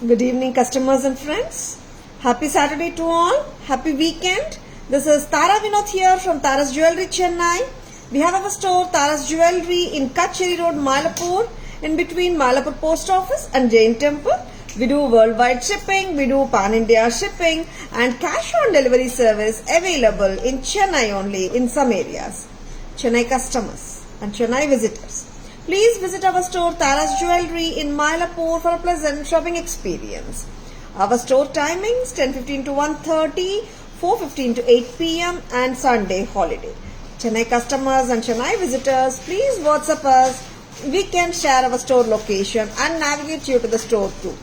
Good evening, customers and friends. Happy Saturday to all. Happy weekend. This is Tara Vinod here from Tara's Jewelry, Chennai. We have our store, Tara's Jewelry, in Kacheri Road, Mylapore, in between Mylapore Post Office and Jain Temple. We do worldwide shipping, we do pan-India shipping, and cash-on-delivery service available in Chennai only in some areas. Chennai customers and Chennai visitors, please visit our store Tara's Jewelry in Mylapore for a pleasant shopping experience. Our store timings 10:15 to 1:30, 4:15 to 8 p.m. and Sunday holiday. Chennai customers and Chennai visitors, please WhatsApp us. We can share our store location and navigate you to the store too.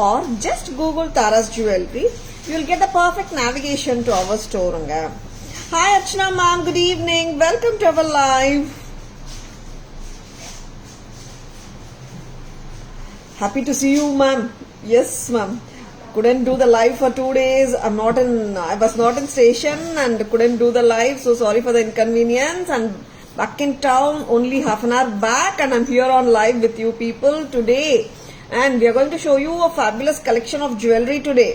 Or just Google Tara's Jewelry. You will get the perfect navigation to our store. Hi Archana ma'am, good evening. Welcome to our live. Happy to see you, ma'am. Yes, ma'am. Couldn't do the live for 2 days. I was not in station and couldn't do the live. So sorry for the inconvenience. And back in town only half an hour back, and I'm here on live with you people today. And we are going to show you a fabulous collection of jewelry today.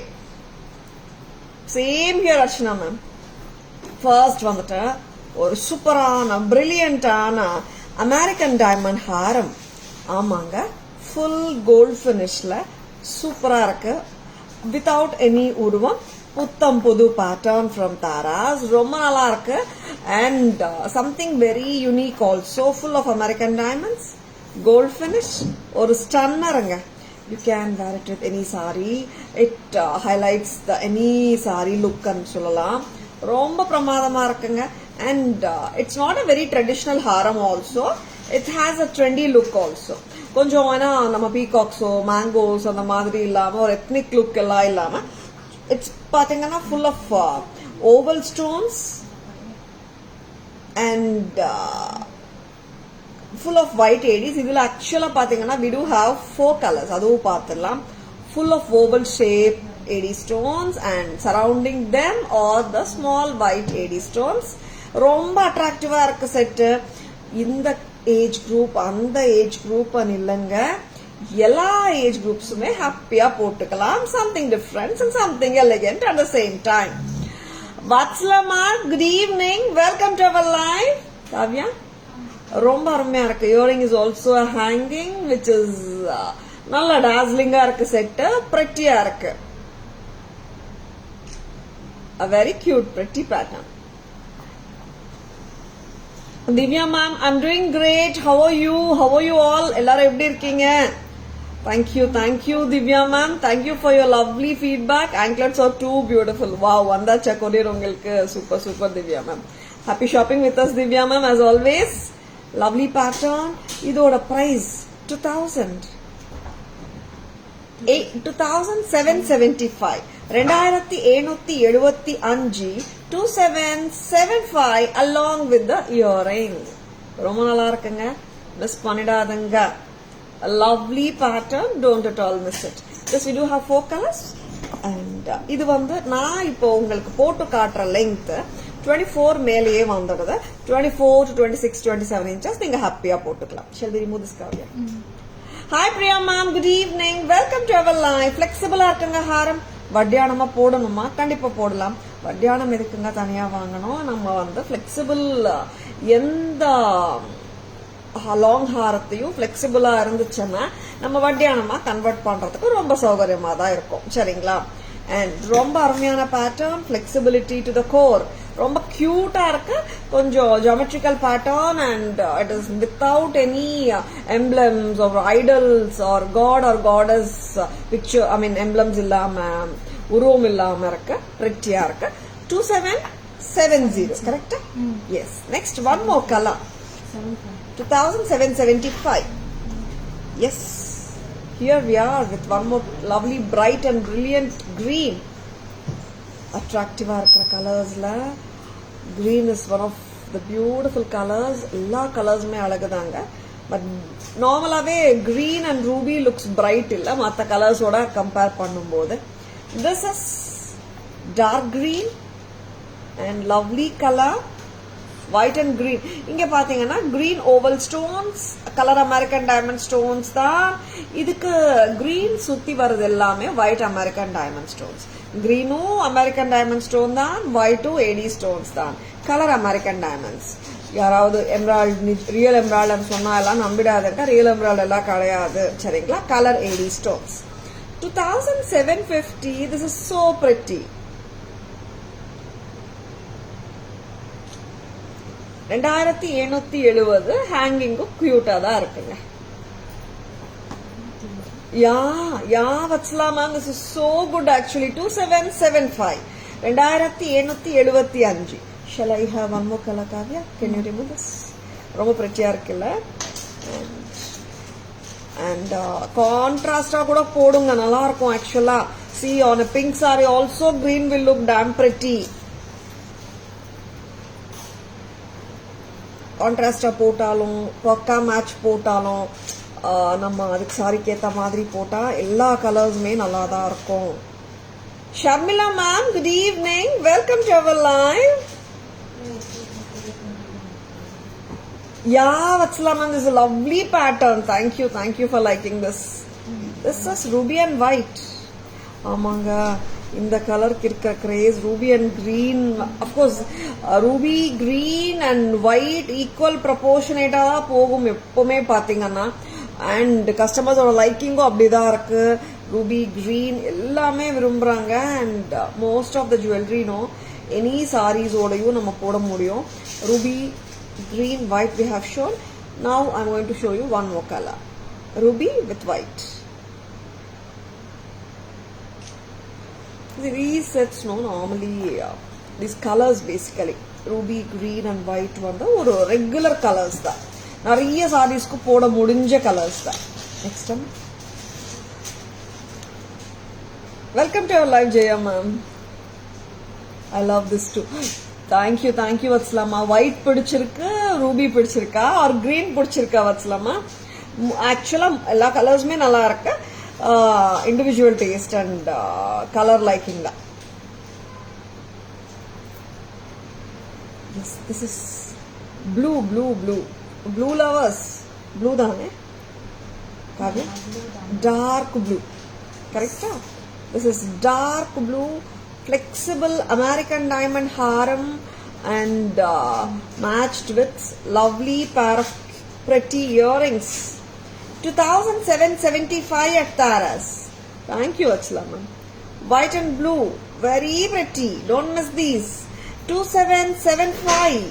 Same here, Archana ma'am. First வந்துட்டு ஒரு சூப்பரான பிரில்லியண்டான American diamond ஹாரம். ஆமாங்க, full gold ஃபினிஷ்ல சூப்பரா இருக்கு. Without any உருவம், புத்தம் புது pattern from Tara's. ரொம்ப நல்லா இருக்கு. And something very unique also, full of American diamonds, gold finish. ஒரு ஸ்டன்னருங்க. You can wear it with any saree. It highlights the any saree look and சொல்லலாம். ரொம்ப பிரமாதமா இருக்குங்க. And it's not a very traditional haram also. It has a trendy look also. கொஞ்சம் வேணா நம்ம பீகாக்ஸோ mangoes அந்த மாதிரி இல்லாம ஒரு எத்னிக் லுக் எல்லாம் இல்லாம இட்ஸ் பாத்தீங்கன்னா full of oval stones and full of white ADs. இதுல ஆக்சுவலா பாத்தீங்கன்னா we do have 4 colors. அதுவும் பார்த்துடலாம். Full of oval shape AD stones and surrounding them are the small white AD stones. ரொம்ப அட்ராக்டிவா இருக்கு செட். இந்த ஏஜ் குரூப் அந்த ஏஜ் குரூப் இல்லைங்க, எல்லா ஏஜ் குரூப்ஸுமே ஹாப்பியா போட்டுக்கலாம். Something difference and something elegant at the same time. வாட்ஸ்லமா, good evening, welcome to our live. Kavya, ரொம்ப அருமையா இருக்கு. Earring is also hanging which is நல்ல டாஸ்லிங்கா இருக்கு. செட்டு பிரெட்டியா இருக்கு. A very cute pretty pattern. Divya ma'am, I'm doing great. How are you? How are you all? எல்லாரும் எப்படி இருக்கீங்க? Thank you Divya ma'am. Thank you for your lovely feedback. Anklets are too beautiful. Wow, வந்தாச்சா courier உங்களுக்கு? Super Divya ma'am. Happy shopping with us Divya ma'am as always. Lovely pattern. இதோட price 2775. 2775 2775 along with the earring. ரொம்ப நல்லா இருக்குங்க. Miss பண்ணிடாதங்க. A lovely pattern, don't at all miss it. This we do have 4 colors. And இது வந்து நான் இப்போ உங்களுக்கு போட்டு காட்டுற லெங்த் 24 மேலேயே வந்துடுது. 24 to 26 27 inches நீங்க ஹாப்பியா போட்டுக்கலாம். Shall we remove this cover? Hi Priya ma'am, good evening, welcome to our live. Flexible இருக்குங்க ஹாரம். வட்டியானமா போடணுமா? கண்டிப்பா போடலாம். வட்டியானம் எதுக்குங்க தனியா வாங்கணும்? நம்ம வந்து பிளெக்சிபிள் எந்த லாங் ஹாரத்தையும் பிளெக்சிபிளா இருந்துச்சுன்னா நம்ம வட்டியானமா கன்வெர்ட் பண்றதுக்கு ரொம்ப சௌகரியமா தான் இருக்கும். சரிங்களா? அண்ட் ரொம்ப அருமையான pattern, flexibility to the core. ரொம்ப கியூட்டா இருக்கு. கொஞ்சம் geometrical pattern and it is without any emblems or idols or god or goddess picture, I mean emblems இல்லாம உருவம் இல்லாம இருக்கு. பிரிட்டியா இருக்கு. 2770 கரெக்டா? Yes. Next one more colour 2775. Yes, here we are with one more lovely bright and brilliant green. அட்ராக்டிவா இருக்கிற கலர்ஸ்ல green is one of the beautiful colors. எல்லா கலர்ஸுமே அழகுதாங்க. பட் நார்மலாவே green and ruby looks bright இல்ல மற்ற கலர்ஸோட கம்பேர் பண்ணும்போது. This is dark green and lovely color white and green. இங்க பாத்தீங்கன்னா green oval stones, color American diamond stones தான். இதுக்கு green சுத்தி வரது எல்லாமே white American diamond stones. Greenும் American diamond stone தான், whiteும் AD stones தான். Color American diamonds. யாராவது எம்ராய்டு ரியல் எம்ராய்டு சொன்னா எல்லாம் நம்பிடாதுங்க, ரியல் எம்ராய்டு எல்லாம் கிடையாது சரிங்களா. Colour AD stones. 2750. This is so pretty. 2770 ஹேங்கிங்கும் கியூட்டா தான் இருக்குங்க. வச்சலாம் ma'am. This is so good actually. 2775. 2775. Shall I have one more color, Kavya? Can you remove this? ரொம்ப பிரிட்டியா இருக்குல்ல. And contrast கூட போடுங்க, நல்லா இருக்கும் ஆக்சுவலா. See, on a pink saree also green will look damn pretty. கான்ட்ராஸ்டா போட்டாலும் பக்கா மேட்ச் போட்டாலும் நம்ம அதுக்கு சாரிக்கு ஏற்ற மாதிரி போட்டா எல்லா கலர்ஸுமே நல்லா தான் இருக்கும். Sharmila ma'am, good evening, welcome to our live. வச்சலாம் ma'am. This lovely pattern. Thank you for liking this. This is ruby and white. ஆமாங்க, இந்த கலருக்கு இருக்க craze. Ruby and green, of course ruby green and white equal ப்ரொபோர்ஷனேட்டா தான் போகும் எப்பவுமே பாத்தீங்கன்னா. அண்ட் கஸ்டமர்ஸோட லைக்கிங்கும் அப்படிதான் இருக்கு. ரூபி கிரீன் எல்லாமே விரும்புறாங்க. அண்ட் மோஸ்ட் ஆஃப் த ஜுவல்லரினோ எனி சாரீஸோடையும் நம்ம போட முடியும். Ruby green white we have shown. Now I'm going to show you one more color. Ruby with white. These sets normally these colors basically ruby green and white வந்து ஒரு regular colours தான். நிறைய சாரீஸ்க்கு போட முடிஞ்ச கலர்ஸ் தான். Next time welcome to our live Jaya ma'am. I love this too. Thank you Vatsalama. White பிடிச்சிருக்கு, ruby பிடிச்சிருக்கா, or green பிடிச்சிருக்கா வத்ஸ்லாமா? ஆக்சுவலா எல்லா கலர்ஸுமே நல்லா இருக்கு. Individual taste and color liking da. Yes, this is blue lovers. Blue dane Kavya? Dark blue, correct? This is dark blue, flexible American diamond haram and matched with lovely pair of pretty earrings. 2775 at Taras. Thank you, Achalaman. White and blue, very pretty. Don't miss these. 2775.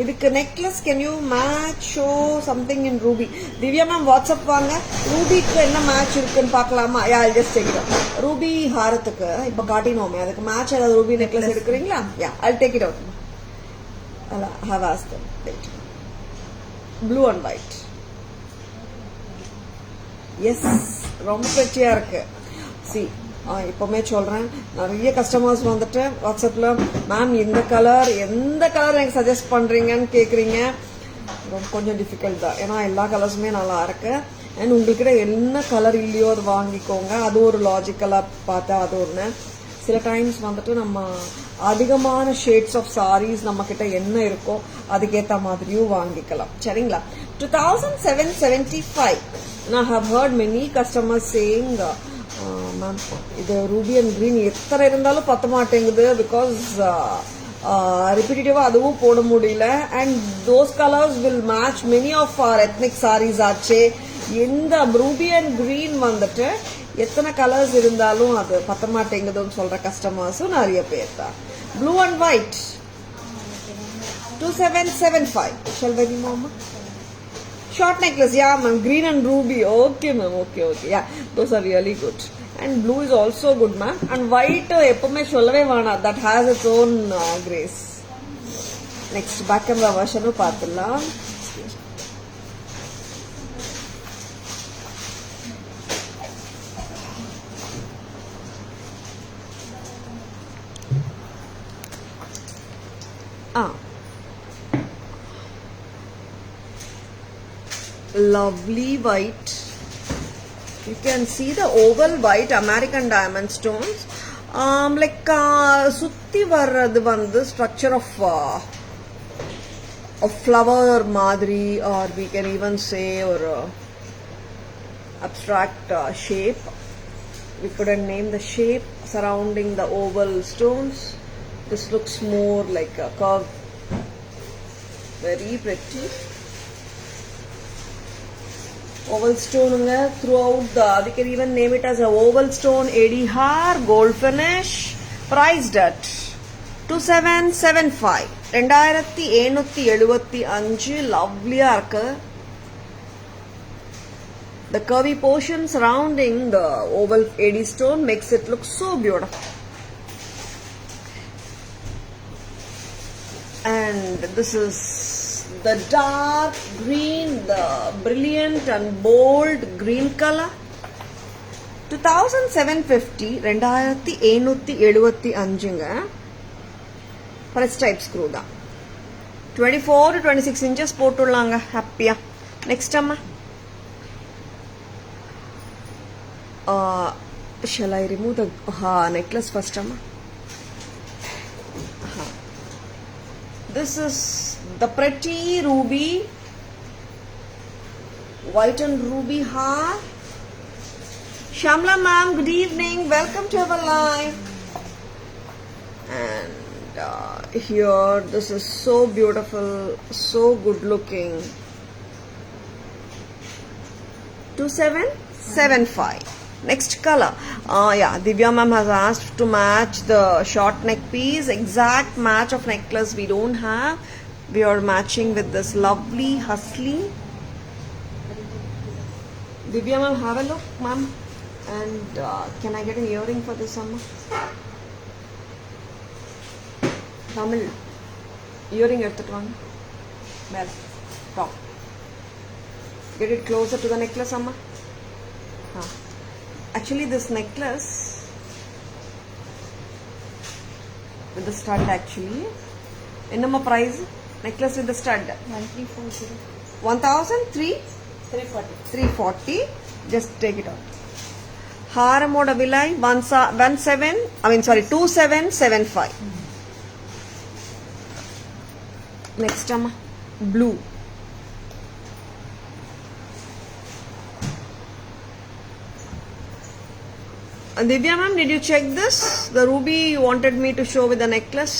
இதுக்கு necklace, can you match, show something in ruby? Divya ma'am, WhatsApp வாங்க. ரூபிக்கு என்ன match இருக்குன்னு பார்க்கலாமா? I'll just take it out. Ruby ஹாரத்துக்கு இப்ப காட்டினோமே, அதுக்கு match ஏதாவது ரூபி நெக்லஸ் எடுக்கிறீங்களா? I'll take it out. Have asked them. Wait. Blue and white. Yes, ரொம்ப பிரிட்டியா இருக்கு. சி, இப்பவுமே சொல்றேன், நிறைய கஸ்டமர்ஸ் வந்துட்டு வாட்ஸ்அப்ல மேம் எந்த கலர் எனக்கு சஜஸ்ட் பண்றீங்கன்னு கேக்குறீங்க. கொஞ்சம் டிஃபிகல்ட் தான், ஏன்னா எல்லா கலர்ஸுமே நல்லா இருக்கு. அண்ட் உங்ககிட்ட என்ன கலர் இல்லையோ அது வாங்கிக்கோங்க. அது ஒரு லாஜிக்கலா பார்த்தா அது ஒண்ணு. சில டைம்ஸ் வந்துட்டு நம்ம அதிகமான ஷேட்ஸ் ஆஃப் சாரீஸ் நம்ம கிட்ட என்ன இருக்கோ அதுக்கேற்ற மாதிரியும் வாங்கிக்கலாம் சரிங்களா. 2775. I have heard many customers saying, ma'am, இது ruby and green எத்தனை இருந்தாலும் பத்த மாட்டேங்குது, because repetitive அதுவும் போட முடியல. And those colors will match many of our ethnic sarees ஆச்சே. இந்த ruby and green வந்துட்டு எத்தனை கலர்ஸ் இருந்தாலும் அது பத்த மாட்டேங்குதுன்னு சொல்ற கஸ்டமர்ஸும் நிறைய பேர் தான். Blue and white 2775. Shall we mama? Short necklace, yeah ma'am. Green and ruby. Okay ma'am, okay. Yeah, those are really good. And blue is also good ma'am. And white எப்பவுமே சொல்லவே வேணாம், that has its own grace. Next back camera version பார்த்துடலாம். Lovely white. You can see the oval white American diamond stones. Like சுத்தி வர்றது வந்து structure of a flower madri, or we can even say or abstract shape. We couldn't name the shape surrounding the oval stones. This looks more like a curve. Very pretty. Oval stone throughout the, we can even name it as a oval stone AD har, gold finish, priced at 2775. 2775. Lovely arc. The curvy portion surrounding the oval AD stone makes it look so beautiful. And this is the dark green, the brilliant and bold green color. 2750. 2775. Press type screw da. 24 to 26 inches போட்டுள்ளாங்க ஹாப்பியா. Next அம்மா. Shall I remove the necklace first amma? This is the pretty ruby, white and ruby heart. Shamla ma'am, good evening, welcome to our live. And here this is so beautiful, so good looking. 2775. Next color. Yeah, Divya ma'am has asked to match the short neck piece. Exact match of necklace we don't have. We are matching with this lovely husky. Divya ma'am, have a look, ma'am. And can I get an earring for this summer? Tamil. Earring எடுத்துட்டு வாங்க. மேல. Top. Get it closer to the necklace, amma. Actually, this necklace with the stud actually. Enna price? Necklace with the stud. 1340. 340. Just take it out. Haramoda vilai 2775. Next amma, blue. Divya ma'am, did you check this? The ruby you wanted me to show with the necklace.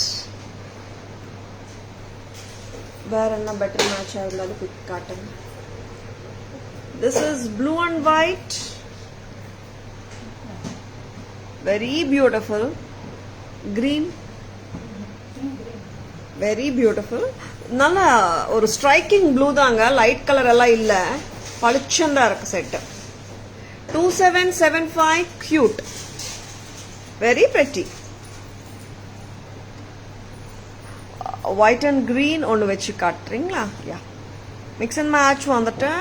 Where anna better match avuladu quick cotton. This is blue and white. Very beautiful. Green. Very beautiful. Nalla or striking blue daanga, light color ella illa. Palichanda irukku set. 2775, cute, very pretty. White and green onnu vechi kattringla. Yeah, mix and match vandattu.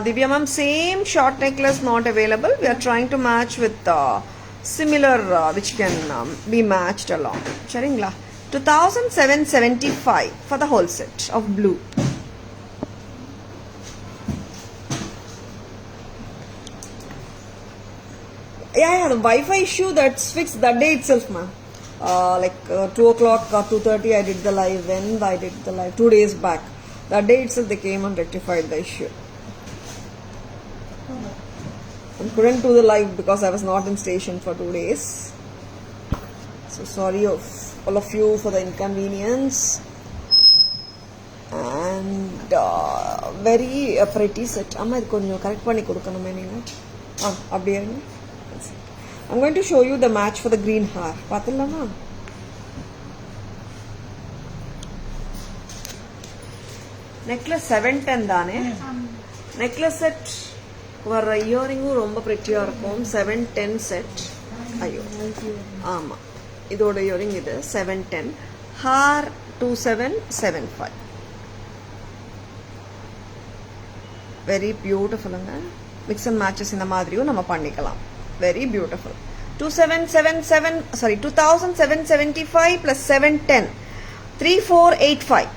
Divya ma'am, same short necklace not available. We are trying to match with similar which can be matched along. Sharingla. 2775 for the whole set of blue. Yeah, the Wi-Fi issue that's fixed that day itself, ma'am. 2 o'clock or 2:30 I did the live. When I did the live 2 days back, that day itself they came and rectified the issue. I couldn't do the live because I was not in station for 2 days. So sorry of all of you for the inconvenience. And very pretty set. Amma idu konjam correct panni kodukanume neenga. Appadiye irunga. I'm going to show you the match for the green hair. Pathillama. Necklace 710 தானே. Necklace set வர earring ரொம்ப pretty-ஆ இருக்கும். 710 set. ஐயோ. ஆமா. இதோட earring இது 710. Hair 2775. Very beautiful. Mix and matches இந்த மாதிரியும் நம்ம பண்ணிக்கலாம். Very beautiful. 2775 plus 710. 3485.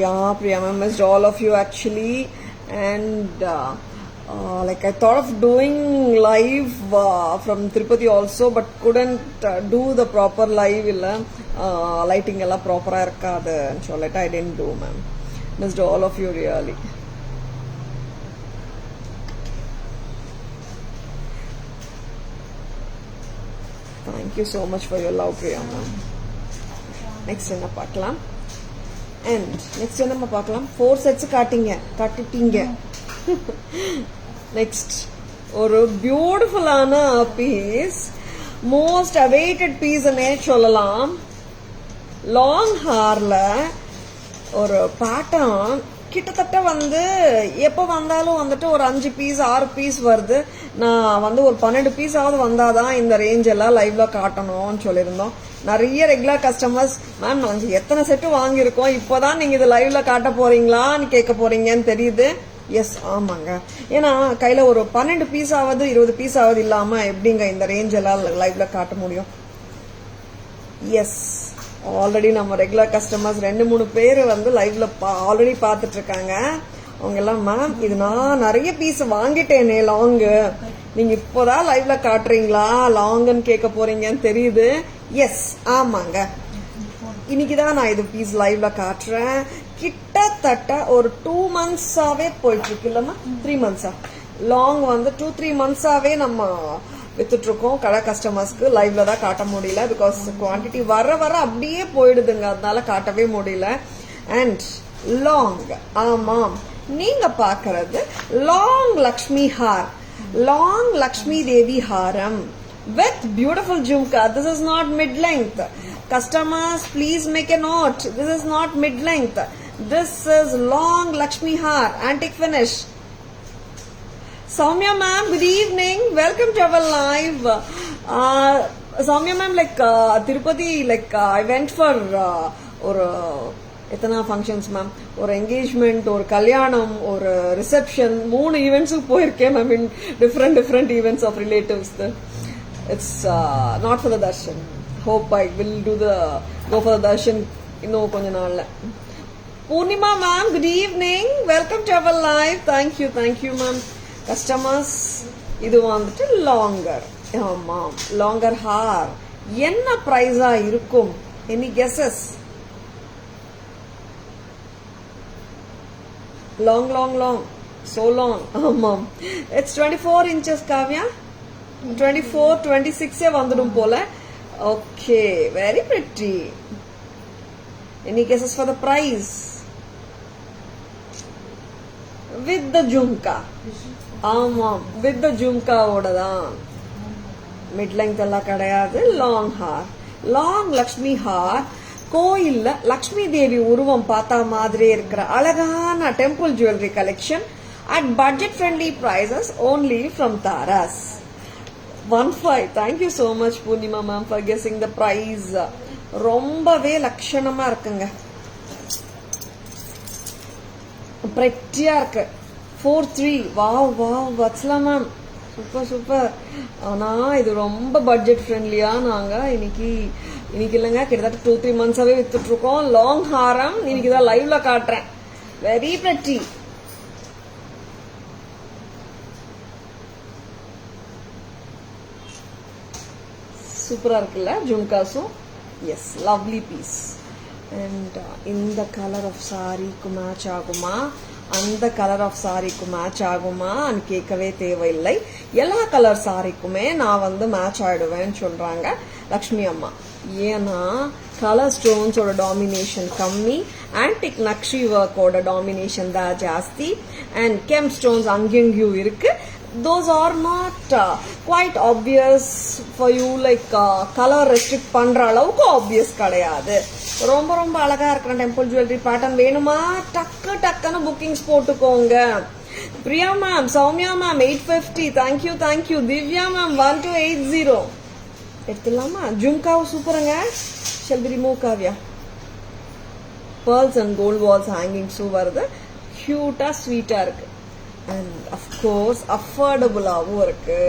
Yeah, Priya ma'am missed all of you actually. And Like I thought of doing live from Tirupati also, but couldn't do the proper live illa lighting ella proper ah irukadu, so let I didn't do, ma'am. Missed all of you really. Thank you so much for your love, Priya ma'am. Next என்ன பார்க்கலாம். And next என்ன பார்க்கலாம். 4 sets காட்டிட்டீங்க. Next ஒரு பியூட்டிஃபுல்லான piece, most awaited piece சொல்லலாம். Long ஹார்ல ஒரு pattern, கிட்டத்தட்ட வந்து எப்போ வந்தாலும் வந்துட்டு ஒரு 5 பீஸ் 6 பீஸ் வருது. நான் வந்து ஒரு 12 பீஸ் ஆவது வந்தாதான் இந்த ரேஞ்ச் எல்லாம் லைவ்ல காட்டணும்னு சொல்லியிருந்தோம். நிறைய ரெகுலர் கஸ்டமர்ஸ், மேம் நாங்கள் எத்தனை செட்டு வாங்கியிருக்கோம், இப்போதான் நீங்க இது லைவ்ல காட்ட போறீங்களான்னு கேட்க போறீங்கன்னு தெரியுது. எஸ், ஆமாங்க. ஏன்னா கையில ஒரு 12 பீஸ் ஆவது 20 பீஸ் ஆவது இல்லாம எப்படிங்க இந்த ரேஞ்ச் எல்லாம் லைவ்ல காட்ட முடியும்? எஸ், ஆல்ரெடி நம்ம ரெகுலர் கஸ்டமர்ஸ் 2-3 பேர் வந்து லைவ்ல ஆல்ரெடி பாத்துட்டு இருக்காங்க. அவங்க எல்லாம், மேம் இது நான் நிறைய பீஸ் வாங்கிட்டேனே லாங்கு, நீங்க இப்போதான் லைவ்ல காட்டுறீங்களா லாங்குன்னு கேட்க போறீங்கன்னு தெரியுது. எஸ், ஆமாங்க. இன்னைக்குதான் நான் இது பீஸ் லைவ்ல காட்டுறேன். கிட்டத்தட்ட ஒரு 2 months-ஆவே போயிட்டு இருக்கு இல்லம்மா, 3 months-ஆ லாங் வந்து 2-3 months-ஆவே நம்ம வித்துட்டு இருக்கோம். கடை கஸ்டமர்ஸ்க்கு லைவ்ல தான் காட்ட முடியல, பிகாஸ் குவான்டிட்டி வர வர அப்படியே போயிடுதுங்க, அதனால காட்டவே முடியல. அண்ட் லாங், ஆமாம், நீங்க பாக்குறது லாங் லக்ஷ்மி ஹார், லாங் லக்ஷ்மி தேவி ஹாரம் with beautiful jhumka. This is not mid-length. Customers, please make a note. This is not mid-length. This is long Lakshmi Har, antique finish. Soumya ma'am, good evening. Welcome to our live. Soumya ma'am, like Tirupati, like I went for or எத்தனை functions ma'am, ஒரு engagement, ஒரு கல்யாணம், ஒரு reception, 3 ஈவெண்ட்ஸுக்கு போயிருக்கேன் ma'am, in different events of relatives. It's not for the darshan. Hope I will go for the darshan இன்னும் கொஞ்ச நாள்ல. Purnima ma'am, good evening. Welcome to our live. Thank you ma'am. Customers, இது வந்துட்டு longer. ஆமாம், longer hair. என்ன பிரைஸா இருக்கும்? Any guesses? Long. So long. ஆமாம். It's 24 inches, Kavya. 24, 26 வந்துடும் போல. Okay, very pretty. Any guesses for the price? With the jhumka. ஆமாம், with the jhumka ஓடதான். Mid length எல்லாம் கிடையாது. Long hair, long Lakshmi hair. கோயில்ல லக்ஷ்மி தேவி உருவம் பார்த்தா மாதிரி இருக்கிற அழகான temple jewellery collection at budget friendly prices only from Taras. 15. Thank you so much Purnima ma'am for guessing the price. ரொம்பவே லட்சணமா இருக்குங்க, பிரெட்டியா இருக்கு. 43. Wow Vatsala ma'am, super. ஆனா இது ரொம்ப பட்ஜெட் ஃப்ரெண்ட்லியா நாங்க இன்னைக்கு இல்லைங்க, கிட்டத்தட்ட 2-3 months-ஆவே வித்துட்டு இருக்கோம். லாங் ஹாரம் இன்னைக்குதான் லைவ்ல காட்டுறேன். Very pretty. சூப்பரா இருக்குல்ல ஜும்காஸும். Yes, lovely piece. அண்ட் இந்த கலர் ஆஃப் சாரிக்கு மேட்ச் ஆகுமா, அந்த கலர் ஆஃப் சாரிக்கு மேட்ச் ஆகுமான்னு கேட்கவே தேவையில்லை. எல்லா கலர் சாரிக்குமே நான் வந்து மேட்ச் ஆயிடுவேன்னு சொல்றாங்க லக்ஷ்மி அம்மா. ஏன்னா கலர் ஸ்டோன்ஸோட டாமினேஷன் கம்மி, ஆன்டிக் நக்ஷி ஒர்க்கோட டாமினேஷன் தான் ஜாஸ்தி, அண்ட் கெம் ஸ்டோன்ஸ் அங்கெங்கயும் இருக்கு. Those are not quite obvious for you, like color restrict பண்ற அளவுக்கு obvious கிடையாது. ரொம்ப அழகா இருக்கிற டெம்பிள் ஜுவல்லரி பேட்டர்ன் வேணுமா, டக்குன்னு புக்கிங்ஸ் போட்டுக்கோங்க. Priya ma'am, Soumya ma'am 850. Thank you. Divya ma'am 1280. எடுத்துலாமா? ஜும்காவும் சூப்பருங்க. shall we remove Kavya? Pearls and gold walls hangings வருது, கியூட்டா ஸ்வீட்டா இருக்கு. And of course affordable-ஆவும் இருக்கு.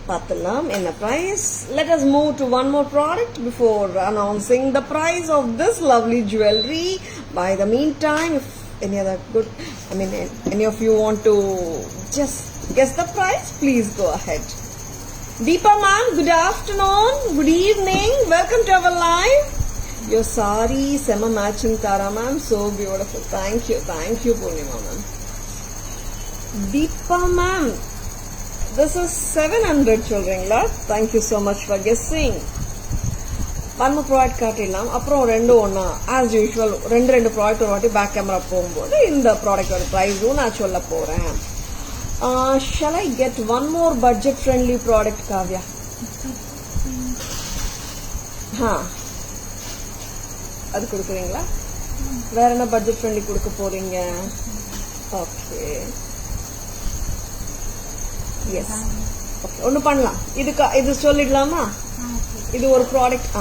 பார்த்தலாம் என்ன price. Let us move to one more product before announcing the price of this lovely jewelry. By the meantime, if any other good, any of you want to just guess the price, please go ahead. Deepa ma'am, good afternoon, good evening, welcome to our live. Your sari sema matching Tara ma'am, so beautiful. Thank you Purnima ma'am. Deepa ma'am, this is 700 சொல்றீங்களா? Thank you so much for guessing. நம்ம product காட்டிடலாம். அப்புறம் ரெண்டு ஒன்றா as usual ரெண்டு product ஒரு வாட்டி back camera போகும்போது இந்த ப்ராடக்டோட ப்ரைஸும் நான் சொல்ல போகிறேன். Shall I get one more budget friendly product Kavya? அது கொடுக்குறீங்களா? வேற என்ன பட்ஜெட் ஃப்ரெண்ட்லி கொடுக்க போறீங்க? ஓகே, எஸ், ஓகே, ஒன்று பண்ணலாம். இது சொல்லிடலாமா? இது ஒரு ப்ராடக்ட்.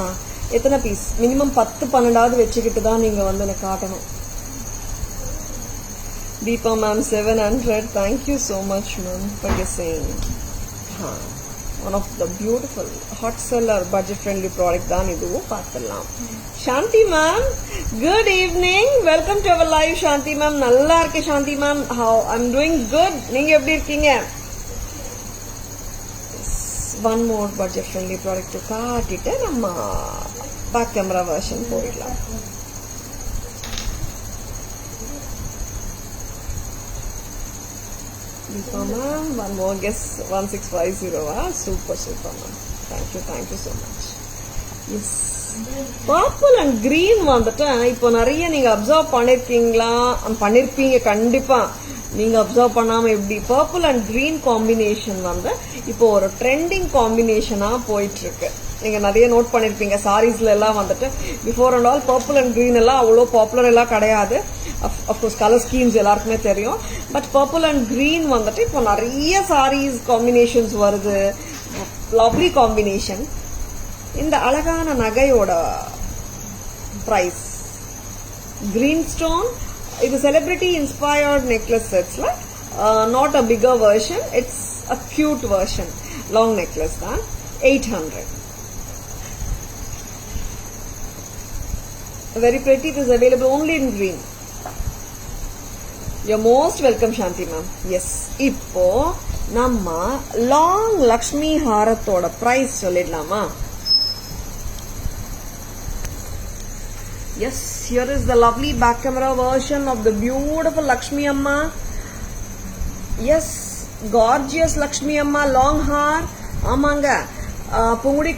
எத்தனை பீஸ்? மினிமம் 10-12 வச்சுக்கிட்டு தான் நீங்க வந்து எனக்கு காட்டணும். Deepa ma'am 700. Thank you so much ma'am for guessing. One of the beautiful hot seller budget friendly product தான் இதுவும். பார்த்துடலாம். Shanti ma'am, good evening, welcome to our live. Shanti ma'am, நல்லா இருக்கேன் Shanti ma'am. How I am doing good. நீங்க எப்படி இருக்கீங்க? One more budget friendly product காட்டிட்டு நம்ம பேக் கேமரா வெர்ஷன் போயிடலாம். Ma'am one more guess 1650. Super ma'am, thank you so much. Yes, purple and green வந்துட்டு இப்போ நிறைய நீங்க அப்சர்வ் பண்ணிருப்பீங்க கண்டிப்பா. நீங்க அப்சர்வ் பண்ணாம எப்படி பர்பிள் அண்ட் கிரீன் காம்பினேஷன் வந்து இப்போ ஒரு ட்ரெண்டிங் காம்பினேஷனா போயிட்டு இருக்கு. நீங்க நிறைய நோட் பண்ணிருப்பீங்க சாரீஸ்ல எல்லாம் வந்துட்டு before and all purple and green எல்லாம் அவ்வளோ பாப்புலர் எல்லாம் கிடையாது. அஃப்கோர்ஸ் கலர் ஸ்கீம்ஸ் எல்லாருக்குமே தெரியும். பட் பர்பிள் அண்ட் கிரீன் வந்துட்டு இப்போ நிறைய சாரீஸ் காம்பினேஷன்ஸ் வருது. Lovely combination. இந்த அழகான நகையோட பிரைஸ் கிரீன் ஸ்டோன். இது செலிபிரிட்டி இன்ஸ்பயர்ட் நெக்லஸ் செட்ஸ்ல not a bigger version, it's a cute version. Long necklace தான். 800. Very pretty. It is available only in green. You're most welcome Shanti ma'am. Yes. இப்போ நம்ம long Lakshmi ஹாரத்தோட price சொல்லிடலாமா? Yes, here is the lovely back camera version of the beautiful Lakshmi Amma. Yes, gorgeous Lakshmi Amma long hair. ஆமாங்க, புங்குடி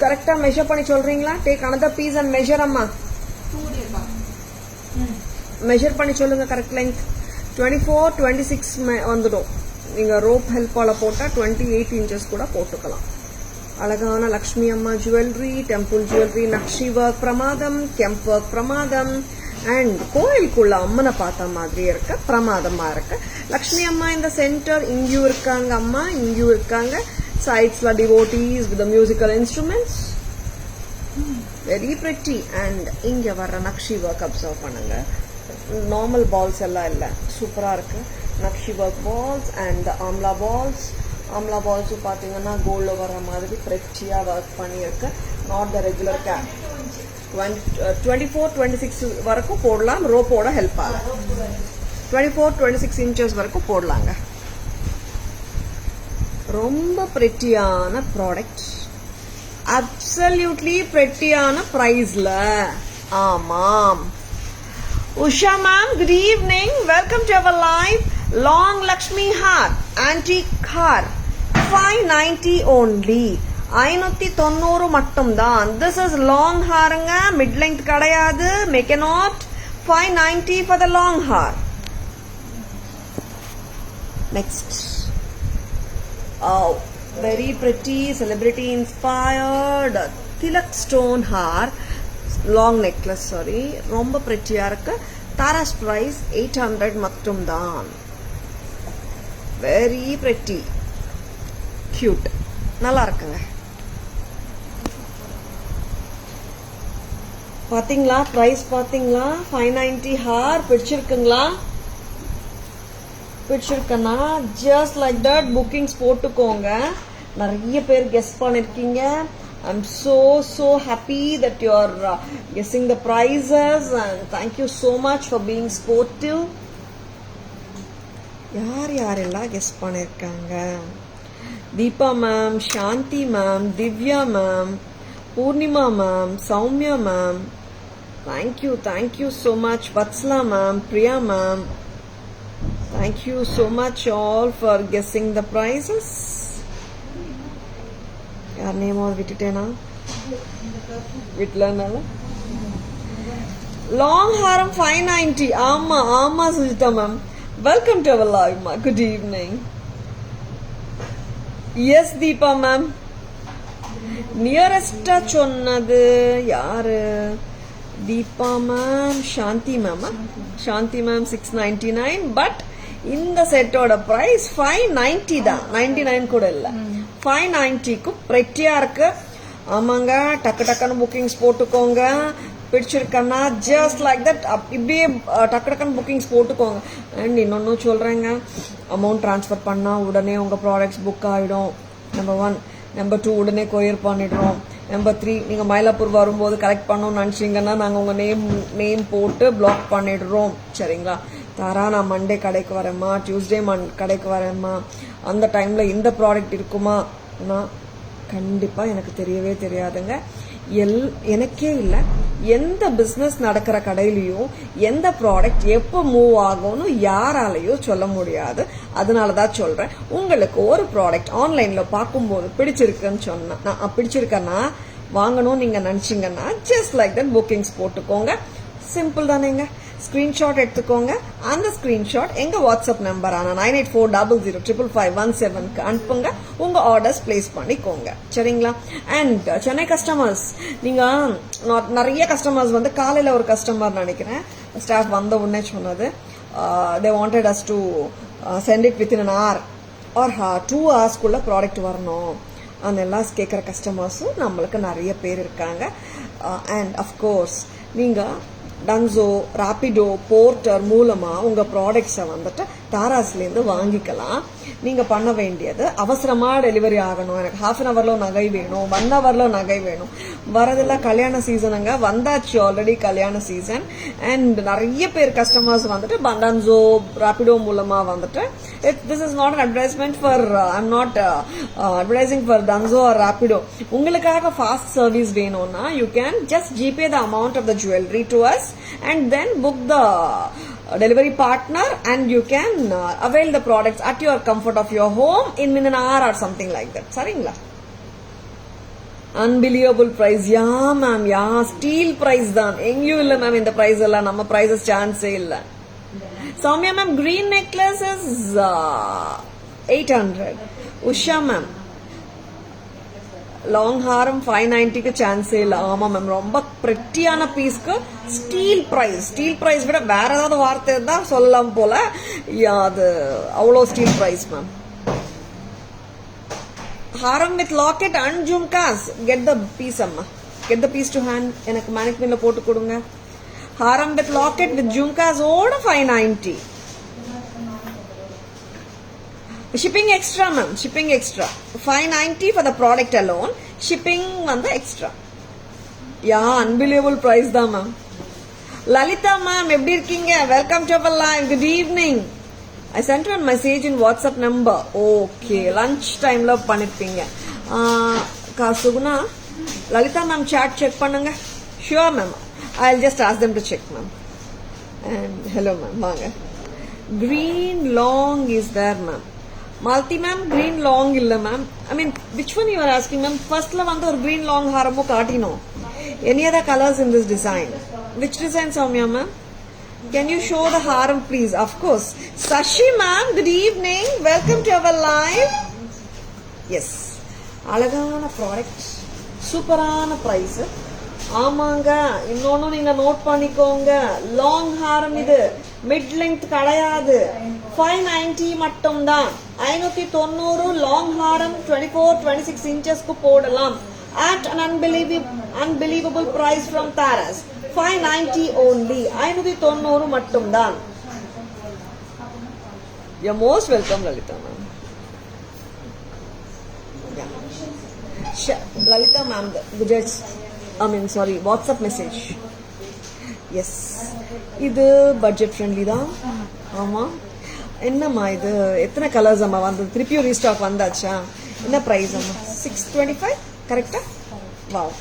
கரெக்டா measure பண்ணி சொல்றீங்களா? Take another piece and measure அம்மா. Measure பண்ணி சொல்லுங்க கரெக்ட் லென்த். 24-26 வந்துடும். நீங்க ரோப் ஹெல்ப்பால போட்டா 28 inches கூட போட்டுக்கலாம். அழகான லக்ஷ்மி அம்மா jewellery, temple jewellery, nakshi work பிரமாதம், கெம்ப் ஒர்க் பிரமாதம், அண்ட் கோயிலுக்குள்ள அம்மனை பார்த்த மாதிரி இருக்க பிரமாதமா இருக்கு. லக்ஷ்மி அம்மா இந்த சென்டர் இங்கேயும் இருக்காங்க, அம்மா இங்கேயும் இருக்காங்க. சைட்ஸ்ல devotees with musical instruments. Very pretty. And இங்க வர்ற நக்ஷி ஒர்க் அப்சர்வ் பண்ணுங்க. நார்மல் பால்ஸ் எல்லாம் இல்ல, சூப்பரா இருக்கு. Nakshi work balls and amla balls. Amla பால்ஸும் பார்த்தீங்கன்னா கோல்டில் வர மாதிரி ஃப்ரெஷ்ஷியாக ஒர்க் பண்ணியிருக்கு. Not the regular cap. 24-26 வரைக்கும் போடலாம். ரோப்போட ஹெல்ப் ஆகும். 24-26 inches வரைக்கும் போடலாங்க. ரொம்ப பிரெட்டியான ப்ராடக்ட், அப்சல்யூட்லி பிரெட்டியான ப்ரைஸ்ல. ஆமாம். Usha ma'am, good evening, welcome to our live. Long Lakshmi haar, antique haar, 590 only. 590 மட்டும் தான். This is long ஹாருங்க, மிட் லெங்த் கிடையாது. Make a note. 590 for the long hair. Next. Oh, very pretty, celebrity inspired Tilak stone hair, long necklace. Sorry, ரொம்ப prettyயா இருக்கு. Tara's price 800 மட்டும் தான். Very pretty, cute, நல்லா இருக்குங்க. பாத்தீங்களா பிரைஸ்? பாத்தீங்களா? 590 ஹார் பிடிச்சிருக்குங்களா? பிடிச்சிருக்கனா ஜஸ்ட் லைக் தட் புக்கிங்ஸ் போட்டுக்கோங்க. நிறைய பேர் கெஸ் பண்ணிருக்கீங்க. I'm so happy that you're guessing the prizes, and thank you so much for being sportive. யாரெல்லாம் கெஸ் பண்ணிருக்காங்க? Deepa ma'am, Shanti ma'am, Divya ma'am, Poornima ma'am, Soumya ma'am, thank you so much. Vatsala ma'am, Priya ma'am, thank you so much all for guessing the prizes. Yaar name all vititena vitlanala. Long haram 590. Amma Sujita ma'am, welcome to our live ma. Good evening. Yes Deepa ma'am, nearest சொன்னது யாரு? Deepa ma'am, Shanti ma'am, 699, but இந்த செட்டோட price 590 தான், 99 கூட இல்ல, 590க்கு பிரெட்டியா இருக்கு. ஆமாங்க, டக்குன்னு புக்கிங்ஸ் போட்டுக்கோங்க. பிடிச்சிருக்கன்னா ஜஸ்ட் லைக் தட் இப்படியே டக்குன்னு புக்கிங்ஸ் போட்டுக்கோங்க. அண்ட் இன்னொன்னு சொல்றேங்க, அமௌண்ட் டிரான்ஸ்ஃபர் பண்ணா உடனே உங்க ப்ராடக்ட்ஸ் புக் ஆயிடும். நம்பர் 1. நம்பர் 2, உடனே கொரியர் பண்ணிடுறோம். நம்பர் 3, நீங்க மயிலாப்பூர் வரும்போது கலெக்ட் பண்ணணும்னு நினைச்சீங்கன்னா நாங்க உங்க நேம் போட்டு பிளாக் பண்ணிடுறோம். சரிங்களா? தாரா, நான் மண்டே கடைக்கு வரேம்மா, டியூஸ்டே கடைக்கு வரேம்மா, அந்த டைம்ல இந்த ப்ராடக்ட் இருக்குமா? நான் கண்டிப்பா எனக்கு தெரியவே தெரியாதுங்க. எனக்கே இல்ல, எந்த பிசினஸ் நடக்கிற கடையிலயும் எந்த ப்ராடக்ட் எப்ப மூவ் ஆகும்னு யாராலையும் சொல்ல முடியாது. அதனாலதான் சொல்றேன், உங்களுக்கு ஒரு ப்ராடக்ட் ஆன்லைன்ல பார்க்கும்போது பிடிச்சிருக்கன்னா வாங்கணும் நீங்க நினைச்சீங்கன்னா ஜஸ்ட் லைக் தட் புக்கிங்ஸ் போட்டுக்கோங்க. சிம்பிள் தானேங்க. ஸ்கிரீன்ஷாட் எடுத்துக்கோங்க. அந்த ஸ்கிரீன்ஷாட் எங்க வாட்ஸ்அப் நம்பரான 9840055517க்கு அனுப்புங்க. உங்க ஆர்டர்ஸ் பிளேஸ் பண்ணிக்கோங்க. சரிங்களா? அண்ட் சென்னை கஸ்டமர்ஸ், நீங்க நிறைய கஸ்டமர்ஸ் வந்து காலையில ஒரு கஸ்டமர் நினைக்கிறேன் ஸ்டாஃப் வந்த உடனே சொன்னது, they wanted us to send it within an hour or 2 hours product வரணும். அந்த எல்லாம் கேட்குற கஸ்டமர்ஸும் நம்மளுக்கு நிறைய பேர் இருக்காங்க. அண்ட் அஃப்கோர்ஸ் நீங்க டன்சோ, ராபிடோ, போர்ட்டர் மூலமா உங்க ப்ராடக்ட்ஸை வந்துட்டு தாராஸ்லேருந்து வாங்கிக்கலாம். நீங்க பண்ண வேண்டியது, அவசரமா டெலிவரி ஆகணும், எனக்கு 1/2 hourல நகை வேணும், 1 hourல நகை வேணும். வரதெல்லாம் கல்யாண சீசனுங்க, வந்தாச்சு ஆல்ரெடி கல்யாண சீசன். அண்ட் நிறைய பேர் கஸ்டமர்ஸ் வந்துட்டு டன்சோ, ராபிடோ மூலமா வந்துட்டு, this is not an advertisement for I'm not advertising for Dunzo or Rapido. உங்களுக்காக ஃபாஸ்ட் சர்வீஸ் வேணும்னா you can just GPay the amount of the jewelry to us and then book the delivery partner and you can avail the products at your comfort of your home in an hour or something like that. சரிங்களா? Unbelievable price. Yeah ma'am, yeah steal price தான், எங்கேயும் இல்ல ma'am இந்த price எல்லாம். நம்ம prices சான்ஸே இல்ல. Soumya ma'am, green necklace is 800. Usha ma'am, long haram 590க்கு சான்ஸே இல்ல. ஆமா மேம், ரொம்ப பிரெட்டியான பீஸ்க்கு ஸ்டீல் பிரைஸ் விட வேற ஏதாவது வார்த்தை தான் சொல்லலாம் போல. அது அவ்வளோ ஸ்டீல் பிரைஸ் மேம். ஹாரம் with locket and jhumkas, get the piece அம்மா, get the piece to hand. எனக்கு மேனக்மெண்ட்ல போட்டு கொடுங்க. Haram with locket with jhumkas oda 590. Shipping extra ma'am, shipping extra. 590 for the product alone. Shipping vanda extra. Yeah, unbelievable price da ma'am. Lalita ma'am, எப்படி இருக்கீங்க? Welcome to our live. Good evening. I sent you a message in WhatsApp number. Okay, lunch time la பண்ணிருப்பீங்க. Suguna, Lalitha ma'am chat check பண்ணுங்க. Sure ma'am. I'll just ask them to check ma'am. And hello ma'am, vaanga. Green long is there ma'am. Malti ma'am, green long illa ma'am. I mean, which one you are asking ma'am? First la vandu or green long haramo kaatino. Any other colors in this design? Which design Soumya ma'am? Can you show the haram please? Of course. Sashi ma'am, good evening. Welcome to our live. Yes. Alagana product. Superana price. ஆமாங்க, இன்னொன்னு நீங்க note பண்ணிக்கோங்க. Long ஹாரம் இது, mid length கிடையாது. 590 மட்டும் தான். 590 long ஹாரம் 24-26 இன்ச்சஸ்க்கு போடலாம். At an unbelievable price from Taras. 590 only. 590 மட்டும் தான். You're most welcome Lalita ma'am. Lalita ma'am, Vijay's, WhatsApp message. Yes, இது பட்ஜெட் ஃப்ரெண்ட்லி தான். ஆமாம். என்னம்மா இது, எத்தனை கலர்ஸ் அம்மா வந்தது? திருப்பியும் ரீஸ்டாக் வந்தாச்சா? என்ன ப்ரைஸ் அம்மா? 625 கரெக்டா? வாவ்,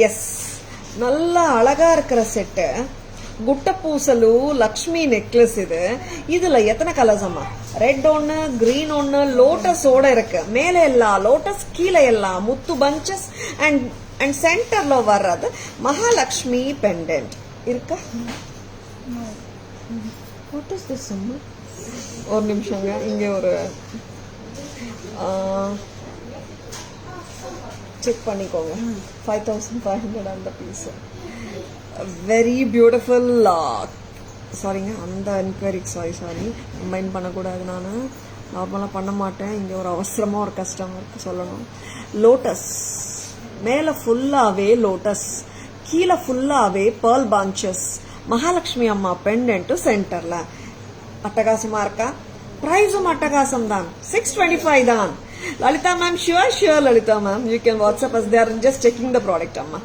எஸ், நல்லா அழகா இருக்கிற செட்டு. குட்டப்பூசலு லக்ஷ்மி நெக்லஸ் இது. இதுல எத்தனை கலர்ஸ் அம்மா? ரெட் ஒன்னு, கிரீன் ஒன்னு, லோட்டஸோட இருக்கு. மேலே எல்லாம் லோட்டஸ், கீழே எல்லாம் முத்து பஞ்சஸ் அண்ட் சென்டர்ல வர்றது மகாலட்சுமி பெண்டன்ட் இருக்கா? வாட் இஸ் திஸ் அம்மா? ஒரு நிமிஷங்க, இங்க ஒரு செக் பண்ணிக்கோங்க. 5500 அந்த பீஸ். Very beautiful. சாரிங்க, அந்த என்கொயரிக்கு சாரி மைண்ட் பண்ணக்கூடாது. நான் நார்மலாக பண்ண மாட்டேன். இங்கே ஒரு அவசரமாக ஒரு கஸ்டமருக்கு சொல்லணும். லோட்டஸ் மேலே ஃபுல்லாகவே லோட்டஸ், கீழே ஃபுல்லாகவே பேர்ல் பான்ச்சஸ், மகாலட்சுமி அம்மா பெண்டன்ட் சென்டர்ல. அட்டகாசமா இருக்கா? பிரைஸும் அட்டகாசம் தான். 625 தான். Lalitha ma'am, sure Lalitha ma'am, you can WhatsApp us. They are just checking the product அம்மா.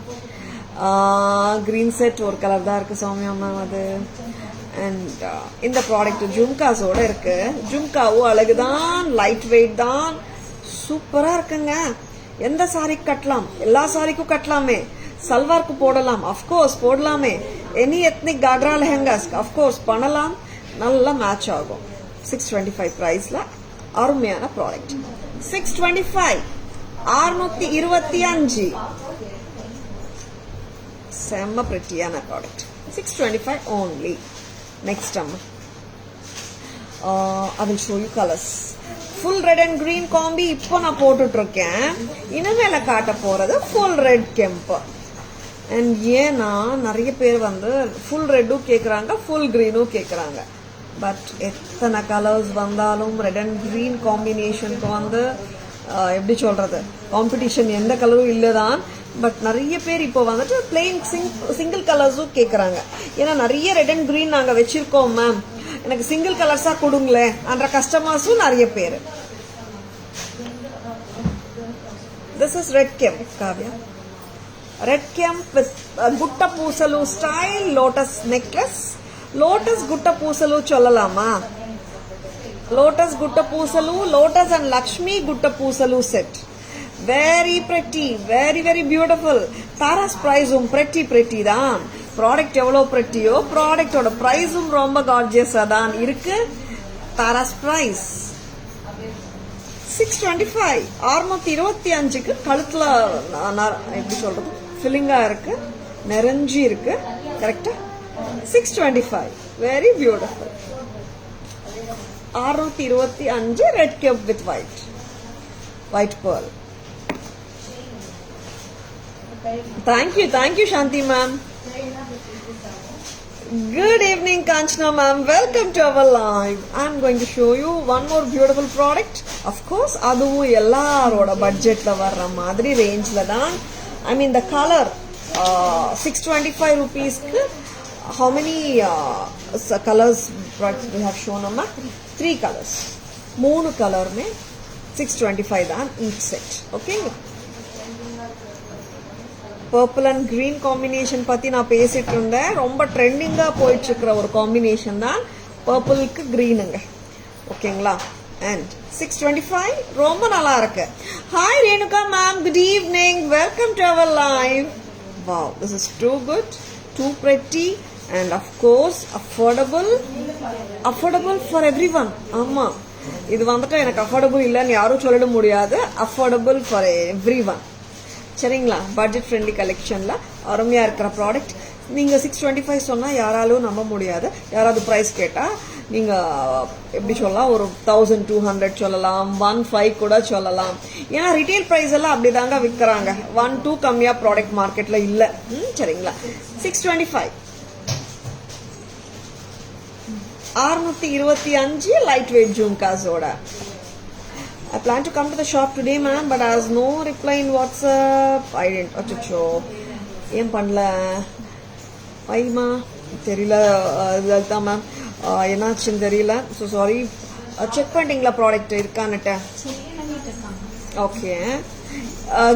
கிரீன் செட் ஒரு கலர் தான் இருக்கு சௌமியா மேம் அது. அண்ட் இந்த ப்ராடக்ட் ஜும்காஸோட இருக்கு. ஜும்காவும் அழகுதான், லைட் வெயிட் தான், சூப்பரா இருக்குங்க. எந்த சாரிக்கு கட்டலாம்? எல்லா சாரிக்கும் கட்டலாமே. சல்வார்க்கு போடலாம், அஃப்கோர்ஸ் போடலாமே. Any ethnic ghagra lehengas of course பண்ணலாம். நல்லா மேட்ச் ஆகும். 625 பிரைஸ்ல அருமையான ப்ராடக்ட். 625, 625 செம்ம பிரிட்டியான product. 625 only. Next I will show you colors. Full red and green combi இப்போ நான் போட்டுட்டு இருக்கேன். இனிமேல காட்ட போறது full red கெம்பு. அண்ட் ஏன்னா நிறைய பேர் வந்து ஃபுல் ரெட்டும் கேட்குறாங்க, ஃபுல் க்ரீனும் கேட்குறாங்க. பட் எத்தனை கலர்ஸ் வந்தாலும் ரெட் அண்ட் க்ரீன் காம்பினேஷனுக்கு வந்து எப்படி சொல்றது, காம்படிஷன் எந்த கலரும் இல்லை தான். பட் நிறைய பேர் இப்போ வந்துட்டு பிளெயின் சிங்கிள் கலர்ஸும் கேட்குறாங்க. ஏன்னா நிறைய ரெட் அண்ட் க்ரீன் நாங்கள் வச்சிருக்கோம் மேம், எனக்கு சிங்கிள் கலர்ஸாக கொடுங்களேன் என்ற கஸ்டமர்ஸும் நிறைய பேர். This is red kemp Kavya. Red kemp with gutta poosalu style lotus necklace. Lotus gutta poosalu sollalama. Lotus gutta poosalu, lotus and Lakshmi gutta poosalu set. Very pretty, very beautiful. Tara's price pretty தான். Product எவ்வளோ prettyயோ ப்ராடக்டோட ப்ரைஸும் ரொம்ப கார்ஜியஸா தான் இருக்கு. Tara's price 625, 625க்கு கழுத்துல எப்படி சொல்றது, ஃபில்லிங்கா இருக்கு, நெறஞ்சி இருக்கு. கரெக்டா? 625, very beautiful. 625 red cap with white pearl. Thank you Shanti ma'am. Good evening Kanchana ma'am, welcome to our live. I'm going to show you one more beautiful product. Of course அதுவும் எல்லாரோட பட்ஜெட்ல வர்ற மாதிரி ரேஞ்ச்ல தான். I mean the color 625 rupees ku how many colors we have shown amma? 3 colors. 3 color mein 625 தான் each set. Okay, purple and green combination பத்தி நான் பேசிட்டு இருந்தேன். ரொம்ப ட்ரெண்டிங்கா போயிட்டு இருக்கிற ஒரு காம்பினேஷன் தான் பர்பிளுக்கு கிரீனுங்க. ஓகேங்களா? அண்ட் 625 ரொம்ப நல்லா இருக்கு. Hi Renuka ma'am, good evening, welcome to our live. Wow, this is too good, too pretty and of course affordable for everyone. ஆமா, இது வந்துட்டு எனக்கு அஃபோர்டபுள் இல்லைன்னு யாரும் சொல்லிட முடியாது. Affordable for everyone. சரிங்களா? பட்ஜெட் ஃப்ரெண்ட்லி கலெக்ஷன்ல அருமையா இருக்கிற ப்ராடக்ட். நீங்க 625 சொன்னா யாராலும் நம்ப முடியாது. யாராவது பிரைஸ் கேட்டா நீங்க எப்படி சொல்லலாம், ஒரு 1200 சொல்லலாம், 1500 கூட சொல்லலாம். ஏன்னா ரிட்டைல் பிரைஸ் எல்லாம் அப்படிதாங்க விற்கிறாங்க. 1-2 கம்மியா ப்ராடக்ட் மார்க்கெட்ல இல்ல. சரிங்களா? 625, 625 லைட் வெயிட் ஜும்காஸோட. I plan to come to the shop today ma'am, but I has no reply in WhatsApp. I didn't. அச்சோ, ஏன் பண்ணல ஐமா தெரியல. லலிதா மேம், என்னாச்சுன்னு தெரியல. So sorry. செக் பண்ணிட்டீங்களா ப்ராடக்ட் இருக்கான்னுட்டு? Okay,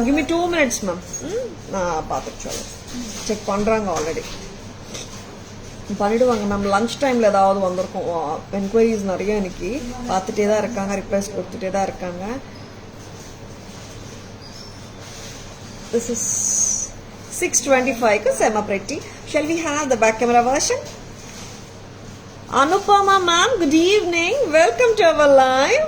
Give me 2 minutes, ma'am. நான் பார்த்துட்டு சொல்லுறேன். செக் பண்றாங்க ஆல்ரெடி. பண்ணிடுவாங்க மேம். லஞ்ச் டைம்ல ஏதாவது வந்திருக்கும். என்கொயரிஸ் நிறைய இன்னைக்கு பார்த்துட்டே தான் இருக்காங்க, ரிப்ளைஸ் கொடுத்துட்டே தான் இருக்காங்க. This is 625 semi pretty. Shall we have the back camera version? Anupama ma'am, good evening. Welcome to our live.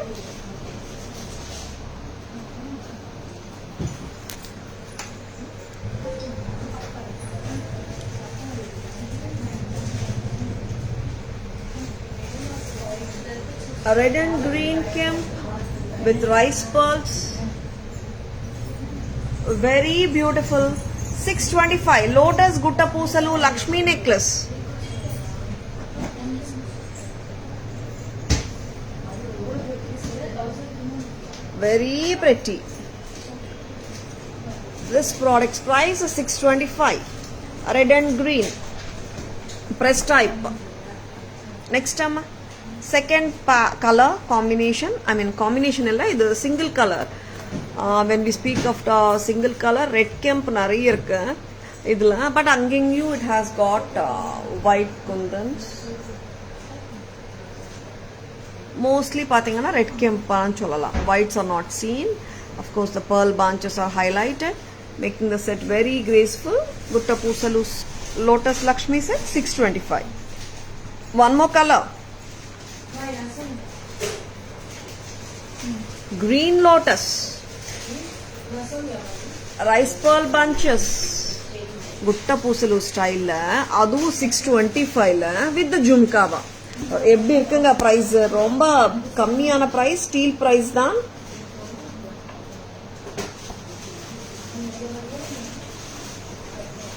A red and green kemp with rice pearls. Very beautiful. 625 Lotus Gutta Pusalu Lakshmi necklace. Very pretty. This product's price is 625. Red and green. Press type. Next time, second color combination. I mean combination illa idu single color. When we speak of the single color, red kemp நிறைய இருக்கு இதுல. But அங்கேயும் it has got white kundans. Mostly பாத்தீங்கன்னா red kemp சொல்லலாம். Whites are not seen. Of course the pearl bunches are highlighted, making the set very graceful. Gutta Pusalu Lotus Lakshmi set 625. One more color. Green Lotus. Rice pearl bunches. Gutta Pusalu style அதுவும் 625 with the jhumkawa. எப்படி இருக்குங்க price? ரொம்ப கம்மியான price, steel price தான்.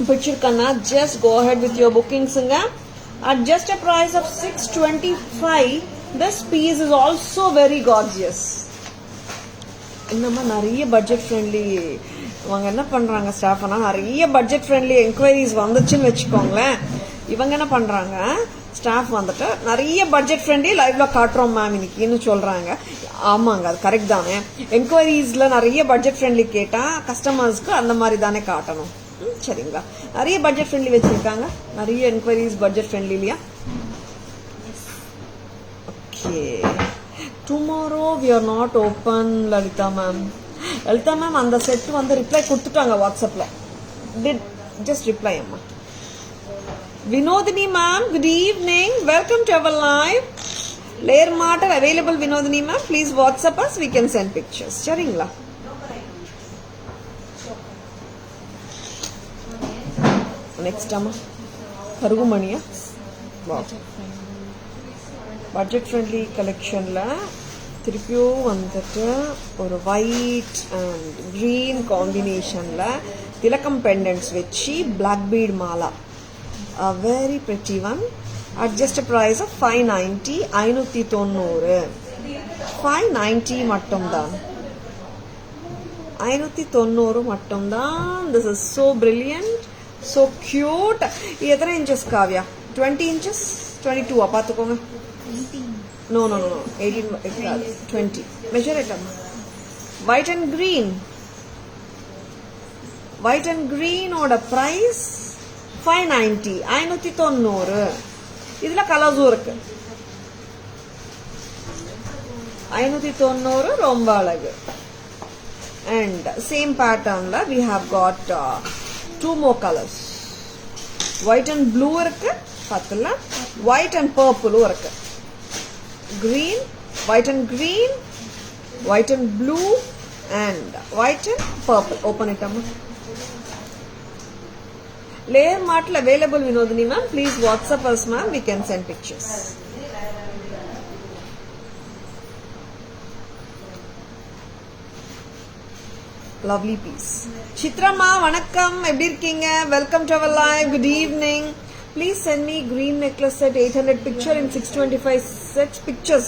பிடிச்சிருக்கா? just go ahead with your bookings at just a price of 625. this piece is also very gorgeous. இன்னமா நிறைய budget friendly இவங்க என்ன பண்றாங்க ஸ்டாஃப்னா, நிறைய பட்ஜெட் ஃப்ரெண்ட்லி என்கொயரிஸ் வந்துச்சுன்னு வச்சுக்கோங்களேன். இவங்க என்ன பண்றாங்க, ஸ்டாஃப் வந்துட்டு நிறைய பட்ஜெட் ஃப்ரெண்ட்லி லைவ்ல காட்டுறோம் மேம் இன்னைக்குன்னு சொல்றாங்க. ஆமாங்க, அது கரெக்ட் தானே. என்கொயரிஸ்ல நிறைய பட்ஜெட் ஃப்ரெண்ட்லி கேட்டா கஸ்டமர்ஸ்க்கு அந்த மாதிரி தானே காட்டணும். சரிங்களா? நிறைய பட்ஜெட் ஃப்ரெண்ட்லி வச்சிருக்காங்க, நிறைய என்கொயரிஸ் பட்ஜெட் ஃப்ரெண்ட்லி இல்லையா? Okay, tomorrow we are not open. Lalitha ma'am அந்த செட் வந்து ரிப்ளை கொடுத்துட்டாங்க வாட்ஸ்அப்ல. just reply அம்மா. Vinodini ma'am, good evening. Welcome to our live. Layer Mart are available, Vinodini ma'am. Please WhatsApp us. We can send pictures. சரிங்களா? Next அம்மா கருகுமணியா. Budget friendly கலெக்ஷன்ல திருப்பியும் வந்துட்டு ஒரு ஒயிட் அண்ட் கிரீன் காம்பினேஷன்ல திலக்கம் பெண்டன்ட்ஸ் வச்சு பிளாக் பீட் மாலா. A very pretty one at just a price of 590. 590 590 மட்டும்தான். 590 மட்டும்தான். This is so brilliant, so cute. எத்தனை இன்ச்சஸ் காவ்யா? 20 inches 22 பாத்துக்கோங்க. No 18 20 measure it amma. White and green oda price 590. 590. இதுல கலர்ஸும் இருக்கு. 590 ரொம்ப அழகு. And same pattern la we have got 2 more colors. White and blue இருக்கு பாத்தீங்களா? White and purple இருக்கு. Green, white and green, white and blue, and white and purple. Open it amma. Layer Mart available, Vinodini ma'am. Please WhatsApp us ma'am. We can send pictures. Lovely piece. Chitra ma, vanakkam. Eppadi irkeenga? Welcome to our live. Good evening. Please send me green necklace set 800 picture in 625 sets pictures.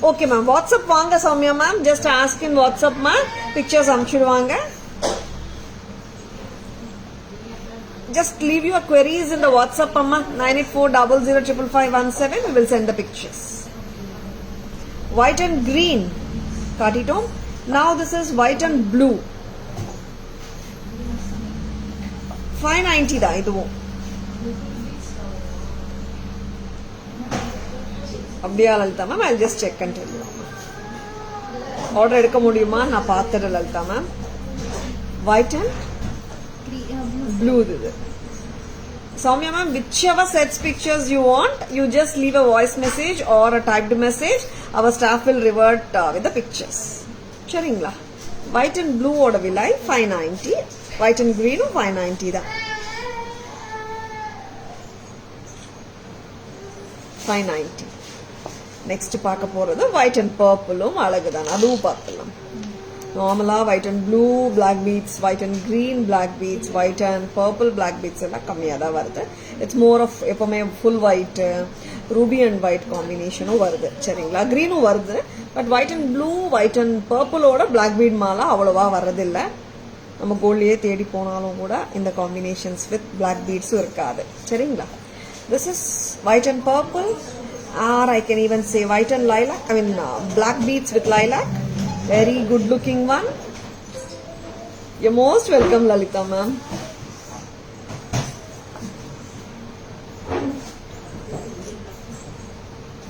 Okay ma'am. WhatsApp vaanga Soumya ma'am. Just ask in WhatsApp ma. Pictures amchiduvaanga. Just leave your queries in the WhatsApp amma. 9840055517. We will send the pictures. White and green. Katitom. Now this is white and blue. 590 தான் இதுவும். அப்படியா Lalitha ma'am? I just check and tell you. Order எடுக்க முடியுமா நான் பார்த்துட்டு Lalitha ma'am. White and blue இது. Soumya ma'am, whichever sets pictures you want, you just leave a voice message or a typed message. Our staff will revert with the pictures. சரிங்களா? White and blue ஓட விலை 590. White and green 590 தான். 590. Next பார்க்க போறது white and purpleம் அழகுதான். அதுவும் பார்க்கலாம். நார்மலா white and blue black beads, white and green black beads, white and purple black beads எல்லாம் கம்மியாக தான் வருது. இட்ஸ் மோர் ஆஃப் எப்பவுமே full white ruby and white காம்பினேஷனும் வருது. சரிங்களா? கிரீனும் வருது. But white and blue white and பர்பிளோட பிளாக் பீட் மாலா அவ்வளோவா வர்றதில்லை. நம்ம கோல்ட்லேயே தேடி போனாலும் கூட இந்த காம்பினேஷன்ஸ் வித் பிளாக் பீட்ஸும் இருக்காது. சரிங்களா? This is white and purple, or I can even say white and lilac. I mean black beads with lilac. Very good looking one. You're most welcome, Lalita ma'am.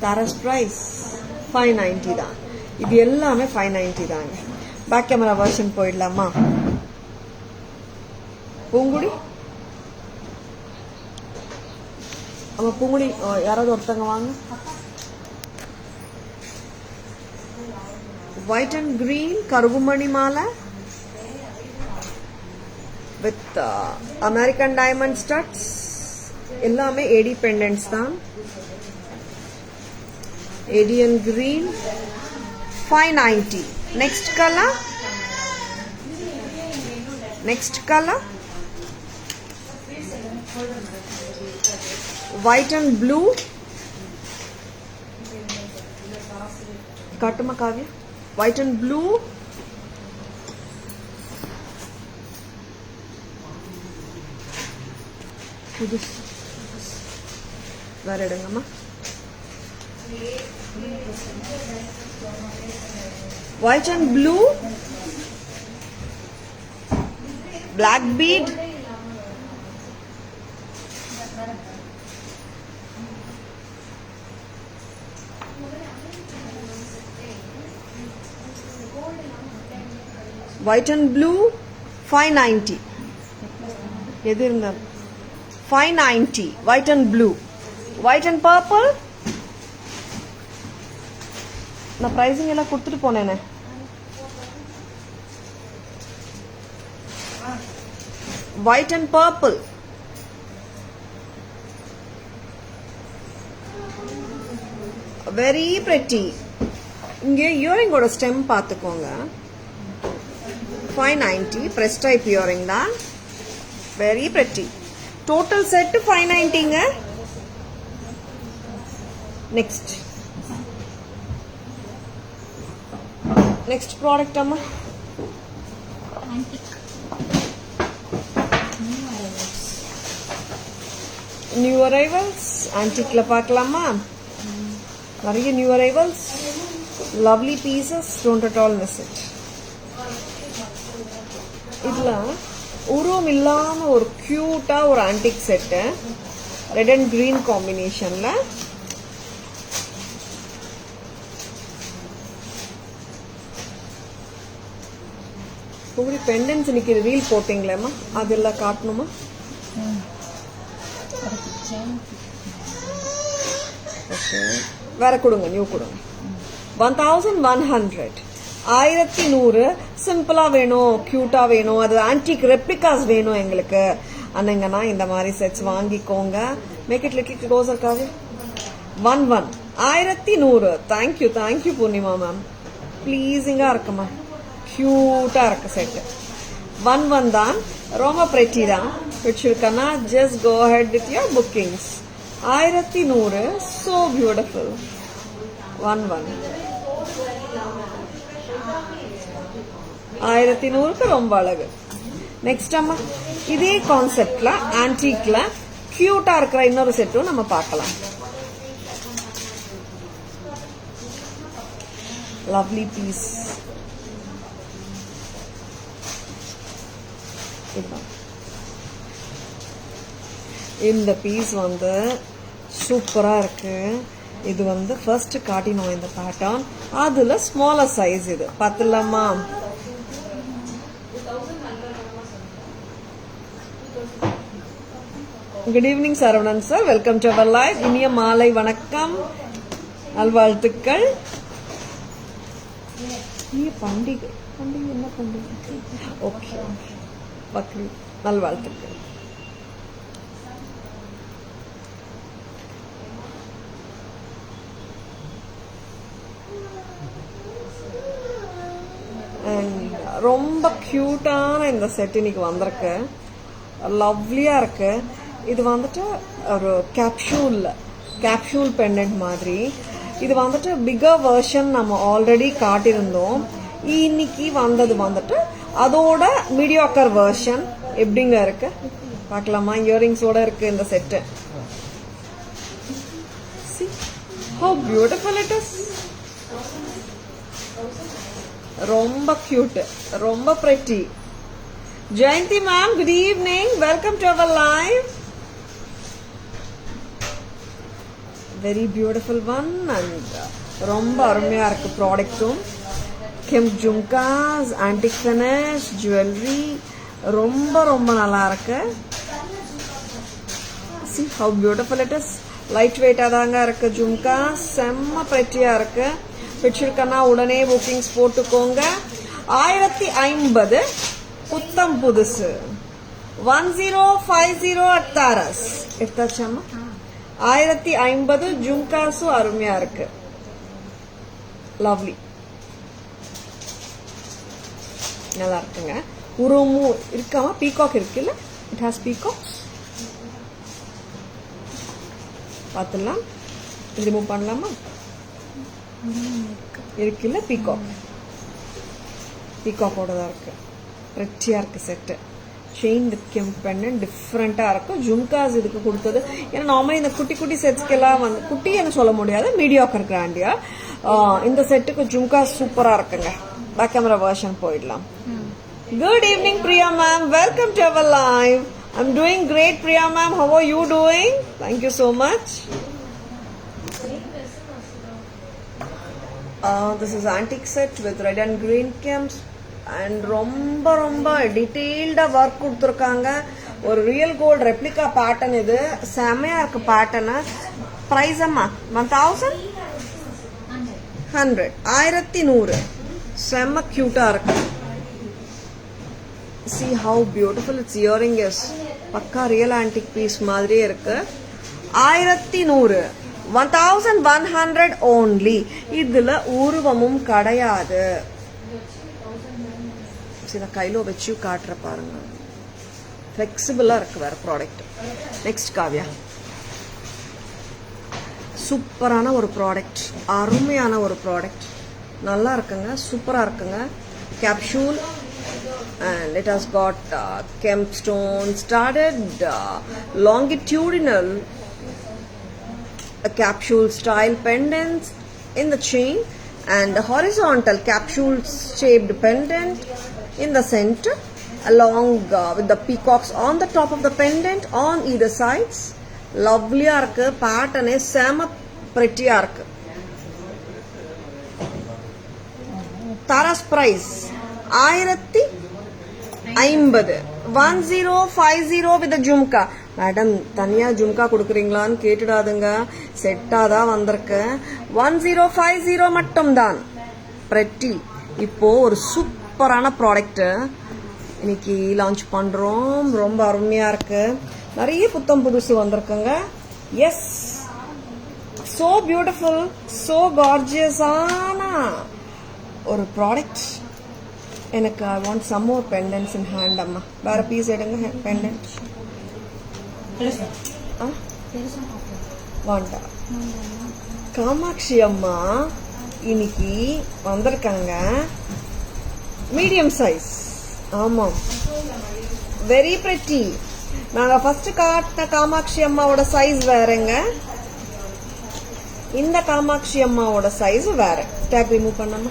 Tara's price 590 தான். இது எல்லாமே 590 தாங்க. Back camera version போயிடலாமா? பூங்குடி ஆமா பூங்குடி யாராவது ஒருத்தங்க வாங்க. White and green karugumani mala with American diamond studs. எல்லாமே AD pendants தான். AD and green 590. Next color. White and blue. காட்டுமா காவியா? White and blue. வேற எடுங்கம்மா. White and blue. Black bead. White and blue 590. எது இருந்தா 590. White and blue. White and purple. நான் pricing எல்லாம் கொடுத்துட்டு போனேனே. White and purple. Very pretty. இங்கே earring ஓட ஸ்டெம் பார்த்துக்கோங்க. 590 press type earring தான். Very pretty. Total set 590ங்க. Next product amma. Antique. New arrivals. Antique la பார்க்கலாமா? நிறைய new arrivals. Lovely pieces. Don't at all miss it. இதுல உருவம் இல்லாம ஒரு கியூட்டா ஒரு antique set red and green காம்பினேஷன்ல உங்களுக்கு பெண்டன்ஸ் இன்னைக்கு ரீல் போட்டீங்களேம்மா அதெல்லாம் காட்டணுமா? ஓகே வேற கொடுங்க நியூ கொடுங்க. 1100 1100 சிம்பிளா வேணும் கியூட்டா வேணும் அது ஆன்டிக் ரெப்ளிகாஸ் வேணும் எங்களுக்கு அண்ணங்கன்னா இந்த மாதிரி செட்ஸ் வாங்கிக்கோங்க. மேக் இட் லிட்டில் க்ளோசர் காவே. 1100 தேங்க்யூ பூர்ணிமா மேம். ப்ளீஸிங்கா இருக்குமா கியூட்டா இருக்கு செட். 11 தான் ரொம்ப பிரெட்டி தான் பிடிச்சிருக்கனா just go ahead with your bookings. 1100 so beautiful. 11 1100க்கு ரொம்ப அழகு. நெக்ஸ்ட் அம்மா இதே கான்செப்ட்ல ஆன்டிக்ல கியூட்டா இருக்கிற இன்னொரு செட்டும் நம்ம பார்க்கலாம். Lovely piece. இந்த பீஸ் வந்து சூப்பராக இருக்கு. இது வந்து ஃபர்ஸ்ட் காட்டினோம் இந்த பேட்டர்ன். அதுல ஸ்மாலர் சைஸ் இது பார்த்துலாமா? Good evening Saravanan sir, welcome to our live. இனிய மாலை வணக்கம், நல்வாழ்த்துக்கள். பண்டிகை பண்டிகை என்ன பண்டிகை? ஓகே, பக்ரீத் நல்வாழ்த்துக்கள். ரொம்ப கியூட்டான இந்த செட் இன்னைக்கு வந்திருக்கு. லவ்லியா இருக்கு. இது வந்துட்டு ஒரு கேப்சூல் பெண்டன்ட் மாதிரி. இது வந்துட்டு பிகர் வெர்ஷன் நம்ம ஆல்ரெடி காட்டியிருந்தோம். இன்னைக்கு வந்தது வந்துட்டு அதோட மீடியாக்கர் வெர்ஷன். எப்படிங்க இருக்கு பார்க்கலாமா? இயரிங்ஸோட இருக்கு இந்த set. How beautiful it is. ரொம்ப கியூட், ரொம்ப pretty. Jayanthi ma'am, good evening, welcome to our live. Very beautiful one and ரொம்ப அருமையா இருக்கு ப்ராடக்ட்டும். Kemp jhumkas, antique finish, jewellery ரொம்ப ரொம்ப நல்லா இருக்கு. See how beautiful it is. Light வெயிட்டா தாங்க இருக்கு ஜும்கா, செம்ம pretty-ஆ இருக்கு. பிடிச்சிருக்கனா உடனே புக்கிங்ஸ் போட்டுக்கோங்க. 1050 புத்தம் புதுசு. 1050 at தாரஸ். எடுத்தாச்சாமா? 1050 ஜும்காஸும் அருமையா இருக்கு. லவ்லி, நல்லா இருக்குங்க. உருவமும் இருக்காமா? பீகாக் இருக்குல்ல, இட் ஹாஸ் பீகாக்ஸ். பார்த்துலாம், ரிமூவ் பண்ணலாமா? இருக்குல்ல, பீகாக்கோட தான் இருக்கு. ரெச்சியா இருக்கு செட்டு. செயின் வித் கெம்ப் பெண்டன்ட் டிஃப்ரெண்டா இருக்கும். ஜும்காஸ் இதுக்கு கொடுத்தது. ஏன்னா நார்மலி இந்த குட்டி குட்டி செட்ஸ்க்கெல்லாம் வந்து குட்டி என்ன சொல்ல முடியாது, மீடியாக்கர் கிராண்டியா. இந்த செட்டுக்கு ஜும்காஸ் சூப்பரா இருக்குங்க. பேக் கேமரா வெர்ஷன் போயிடலாம். Good evening Priya ma'am, welcome to our live. I'm doing great, Priya ma'am. How are you doing? Thank you so much. This is antique set with red and green kems and ரொம்ப ரொம்ப டீடைல்டா work கொடுத்துருக்காங்க. ஒரு real gold replica pattern. இது செமையா இருக்கு pattern. Price அம்மா 1100 செம்ம கியூட்டா இருக்கு. See how beautiful its earring is. பக்கா ரியல் ஆன்டிக் பீஸ் மாதிரியே இருக்கு. 1100 1100 only. இதுல உருவமும் கிடையாது. சில கையில வச்சு காட்டுற பாருங்க. ஃபிளெக்சிபிளா இருக்கு வேற ப்ராடக்ட். நெக்ஸ்ட் காவ்யா, சூப்பரான ஒரு ப்ராடக்ட், அருமையான ஒரு ப்ராடக்ட். நல்லா இருக்குங்க, சூப்பரா இருக்குங்க. Capsule and it has got kemp stone studded longitudinal capsule style pendants in the chain and horizontal capsule shaped pendant in the center along with the peacocks on the top of the pendant on either sides. Lovely irukku, pattern is sema pretty irukku. Tara's price 1050 with the jhumka. Madam தனியா ஜும்கா கொடுக்குறீங்களான்னு கேட்டுடாதுங்க, செட்டா தான் வந்திருக்கு. 1050 மட்டும் தான். Pretty. இப்போ ஒரு சூப்பரான product இன்னைக்கு லான்ச் பண்றோம். ரொம்ப அருமையா இருக்கு. நிறைய புத்தம் புதுசு வந்திருக்குங்க. எஸ், சோ பியூட்டிஃபுல், சோ கார்ஜியஸான ஒரு ப்ராடக்ட். எனக்கு I want some more pendants in hand. அம்மா வேற பீஸ் எடுங்க. பெண்டன்ட் வாண்டா. காமாட்சி அம்மா இன்னைக்கு வந்திருக்காங்க. Medium size. ஆமாம், வெரி பிரிட்டி. நாங்க ஃபர்ஸ்ட் காட்டின காமாட்சி அம்மாவோட சைஸ் வேறங்க. இந்த காமாட்சி அம்மாவோட சைஸ் வேற. டேக் ரிமூவ் பண்ணாம.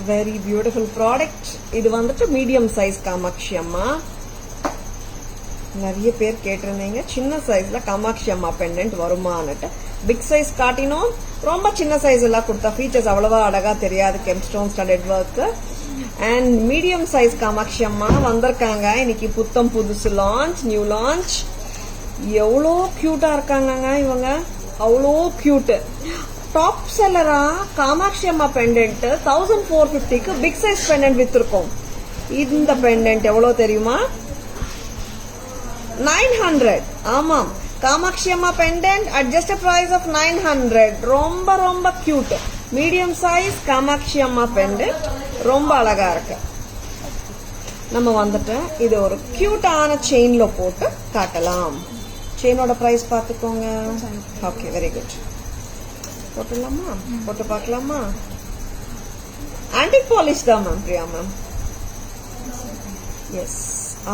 Very beautiful product. இது வந்துட்டு மீடியம் சைஸ் காமாட்சி அம்மா. நிறைய பேர் கேட்டிருந்தீங்க சின்ன சைஸ்ல Kamakshi Amma pendant வருமானுட்டு. Big size காட்டினோம், ரொம்ப சின்ன சைஸ் எல்லாம் கொடுத்தா ஃபீச்சர்ஸ் அவ்வளவா அழகா தெரியாது. Gemstone studded work and medium size Kamakshi அம்மா வந்திருக்காங்க இன்னைக்கு. புத்தம் புதுசு லான்ச், நியூ லான்ச். எவ்வளோ கியூட்டா இருக்காங்க இவங்க, அவ்வளோ cute. Top செல்லரா Kamakshi Amma pendant 1450க்கு big size pendant வித்திருக்கோம். இந்த பெண்டன்ட் எவ்வளவு தெரியுமா? 900. ஆமாம், Kamakshi Amma pendant at just a price of 900. ரொம்ப ரொம்ப cute. Medium size Kamakshi Amma pendant ரொம்ப அழகா இருக்கு. நம்ம வந்துட்டு இது ஒரு கியூட்டான செயின்ல போட்டு காட்டலாம். செயினோட பிரைஸ் பார்த்துக்கோங்க. Okay, very good. போட்டுடலாமா? போட்டு பார்க்கலாமா? ஆன்டிக் பாலிஷ் தான் மேம், பிரியா மேம். எஸ்,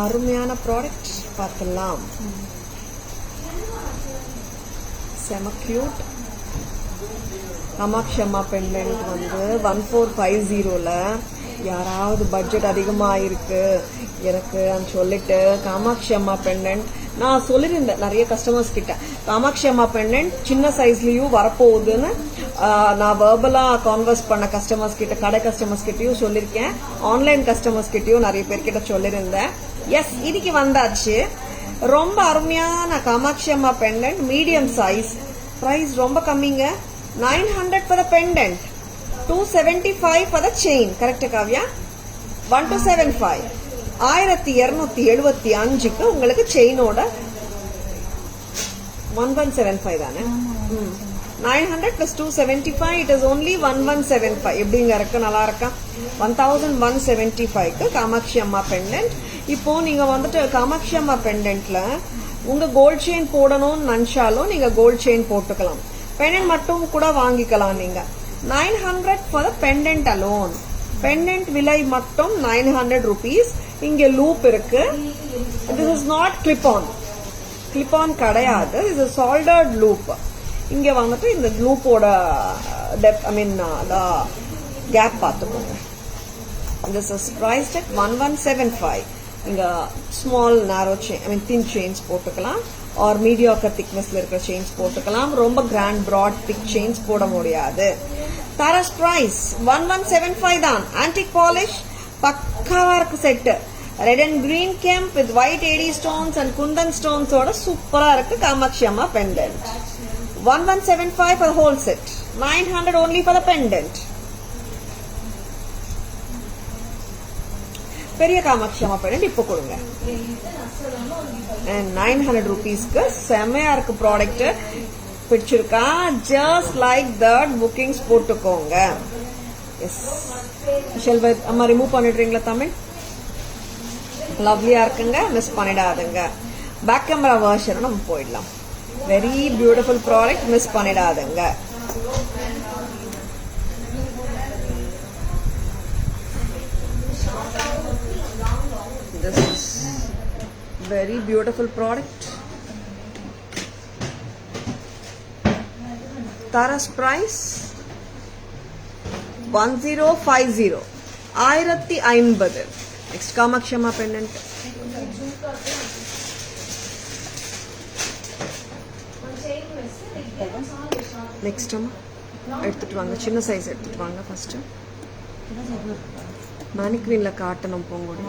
அருமையான ப்ராடக்ட். பார்க்கலாம். செம கியூட். காமாட்சி அம்மா பெண்டன்ட் வந்து 1450ல யாராவது பட்ஜெட் அதிகமா இருக்கு எனக்கு சொல்லிட்டு காமாட்சி அம்மா பெண்டன்ட் நான் சொல்லியிருந்தேன் நிறைய கஸ்டமர்ஸ் கிட்ட. காமாட்சி அம்மா பெண்டன்ட் சின்ன சைஸ்லயும் வரப்போகுதுன்னு நான் வெர்பலா கான்வர்ஸ் பண்ண கஸ்டமர்ஸ் கிட்ட, கடை கஸ்டமர்ஸ் கிட்டயும் சொல்லியிருக்கேன், ஆன்லைன் கஸ்டமர்ஸ் கிட்டயும் நிறைய பேர்கிட்ட சொல்லியிருந்தேன். எஸ், இதுக்கு வந்தாச்சு. ரொம்ப அருமையான Kamakshi Amma pendant medium size. Price ரொம்ப கம்மிங்க. 900 for the pendant, 275 for the chain. Correct Kavya? 1275. 1275க்கு உங்களுக்கு செயினோட 1175 தானே? 900 plus 275, it is only 1175. எப்படிங்க இருக்கு? நல்லா இருக்கா? 1175க்கு காமாட்சி அம்மா பெண்டன்ட். இப்போ நீங்க வந்துட்டு காமாட்சி அம்மா பெண்டன்ட்ல உங்க கோல்ட் செயின் போடணும்னு நினைச்சாலும் நீங்க கோல்ட் செயின் போட்டுக்கலாம். பெண்டன்ட் மட்டும் கூட வாங்கிக்கலாம் நீங்க. 900 for the pendant alone. Pendant விலை மட்டும் 900 rupees. இங்க லூப் இருக்கு. This is not clip on. Clip on கிடையாது. இது சால்டர்ட் லூப். இங்க வந்துட்டு இந்த லூப்போட டெப்த், ஐ மீன் கேப் பார்த்துக்கோங்க. This is priced at 1175. இங்க ஸ்மால் நேரோ செயின், ஐ மீன் தின் செயின்ஸ் போட்டுக்கலாம். ஆர் மீடியாக்கர் திக்னஸ்ல இருக்கிற செயின்ஸ் போட்டுக்கலாம். ரொம்ப கிராண்ட் பிராட் திக் செயின்ஸ் போட முடியாது. தாராஸ் பிரைஸ் 1175 தான். ஆன்டிக் பாலிஷ் பக்காவா இருக்கு set. Red and green kemp with white AD stones and kundan ஸ்டோன்ஸோட சூப்பரா இருக்கு Kamakshi Amma pendant. 1175 for the whole set. 900 only for the pendant. பெரிய காமாட்சி அம்மா பெண்டன்ட் இப்போ கொடுங்க. And 900 rupeesக்கு செமையா இருக்கு ப்ராடக்ட். பிடிச்சிருக்கா? ஜஸ்ட் லைக் தட் புக்கிங்ஸ் போட்டுக்கோங்க. எஸ், ஷெல்வர் அம்மா ரிமூவ் பண்ணிடுறீங்களா தமிழ்? லவ்லியா இருக்குங்க, மிஸ் பண்ணிடாதுங்க. பேக் கேமரா வெர்ஷன் நம்ம போயிடலாம். வெரி பியூட்டிஃபுல் ப்ராடக்ட், மிஸ் பண்ணிடாதுங்க. This is very beautiful product. Tara's price 1050. 1050. Next Kamakshi அம்மா pendant. நெக்ஸ்ட் அம்மா எடுத்துட்டு வாங்க. சின்ன சைஸ் எடுத்துட்டு வாங்க. ஃபர்ஸ்ட் மேனிக்வீன்ல காட்டணும் போங்கூட.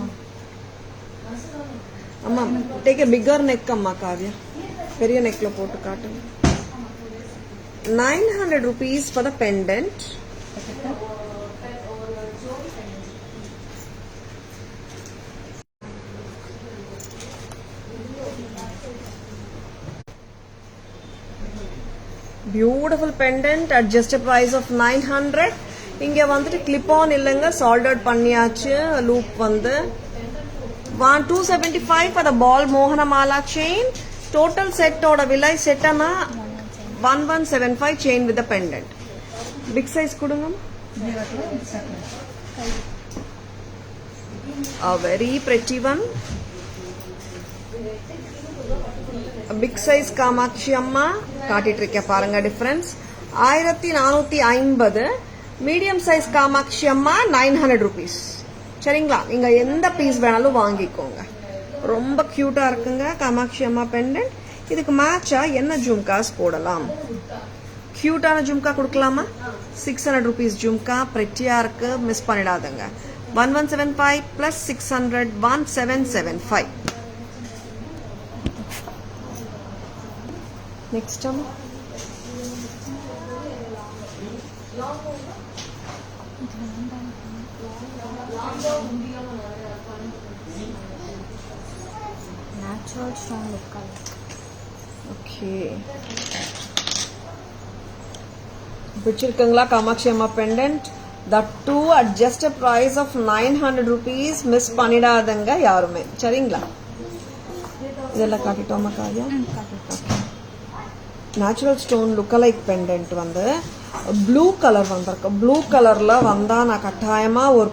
அம்மா டேக் எ பிக்கர் நெக் அம்மா காவ்யா. பெரிய நெக்ல போட்டு காட்டுங்க. 900 rupees for the pendant. Beautiful pendant at just a price of 900. இங்க வந்துட்டு கிளிப் ஆன் இல்லங்க, சால்டர்ட் பண்ணியாச்சு. லூப் வந்து 275 for the ball மோகனமாலா chain. Total set ஓட விலை செட்டனா 1175 chain with the pendant. Big size கொடுங்க. A very pretty one. Big size Kamakshi அம்மா காட்டிட்டு இருக்க பாருங்க டிஃபரன்ஸ். 1450. மீடியம் சைஸ் காமாட்சி அம்மா 900 rupees. சரிங்களா? நீங்கள் எந்த பீஸ் வேணாலும் வாங்கிக்கோங்க. ரொம்ப க்யூட்டாக இருக்குங்க காமாட்சி அம்மா பெண்டன்ட். இதுக்கு மேட்சாக என்ன ஜும்காஸ் போடலாம்? க்யூட்டான ஜும்கா கொடுக்கலாமா? 600 rupees ஜும்கா ப்ரெட்டியாக இருக்குது, மிஸ் பண்ணிடாதுங்க. 1175 + 600 1775. நெக்ஸ்ட் அம்மா natural stone look color. Okay. பிடிச்சிருக்குங்களா Kamakshi Amma pendant? That too at just a price of 900 rupees. Miss பண்ணிடாதங்க யாருமே. சரிங்களா? இதெல்லாம் காட்டிட்டோமா Kavya? Natural stone lookalike pendant வந்து ப்ளூ கலர் வந்திருக்கு. ப்ளூ கலர்ல வந்தா நான் கட்டாயமா ஒரு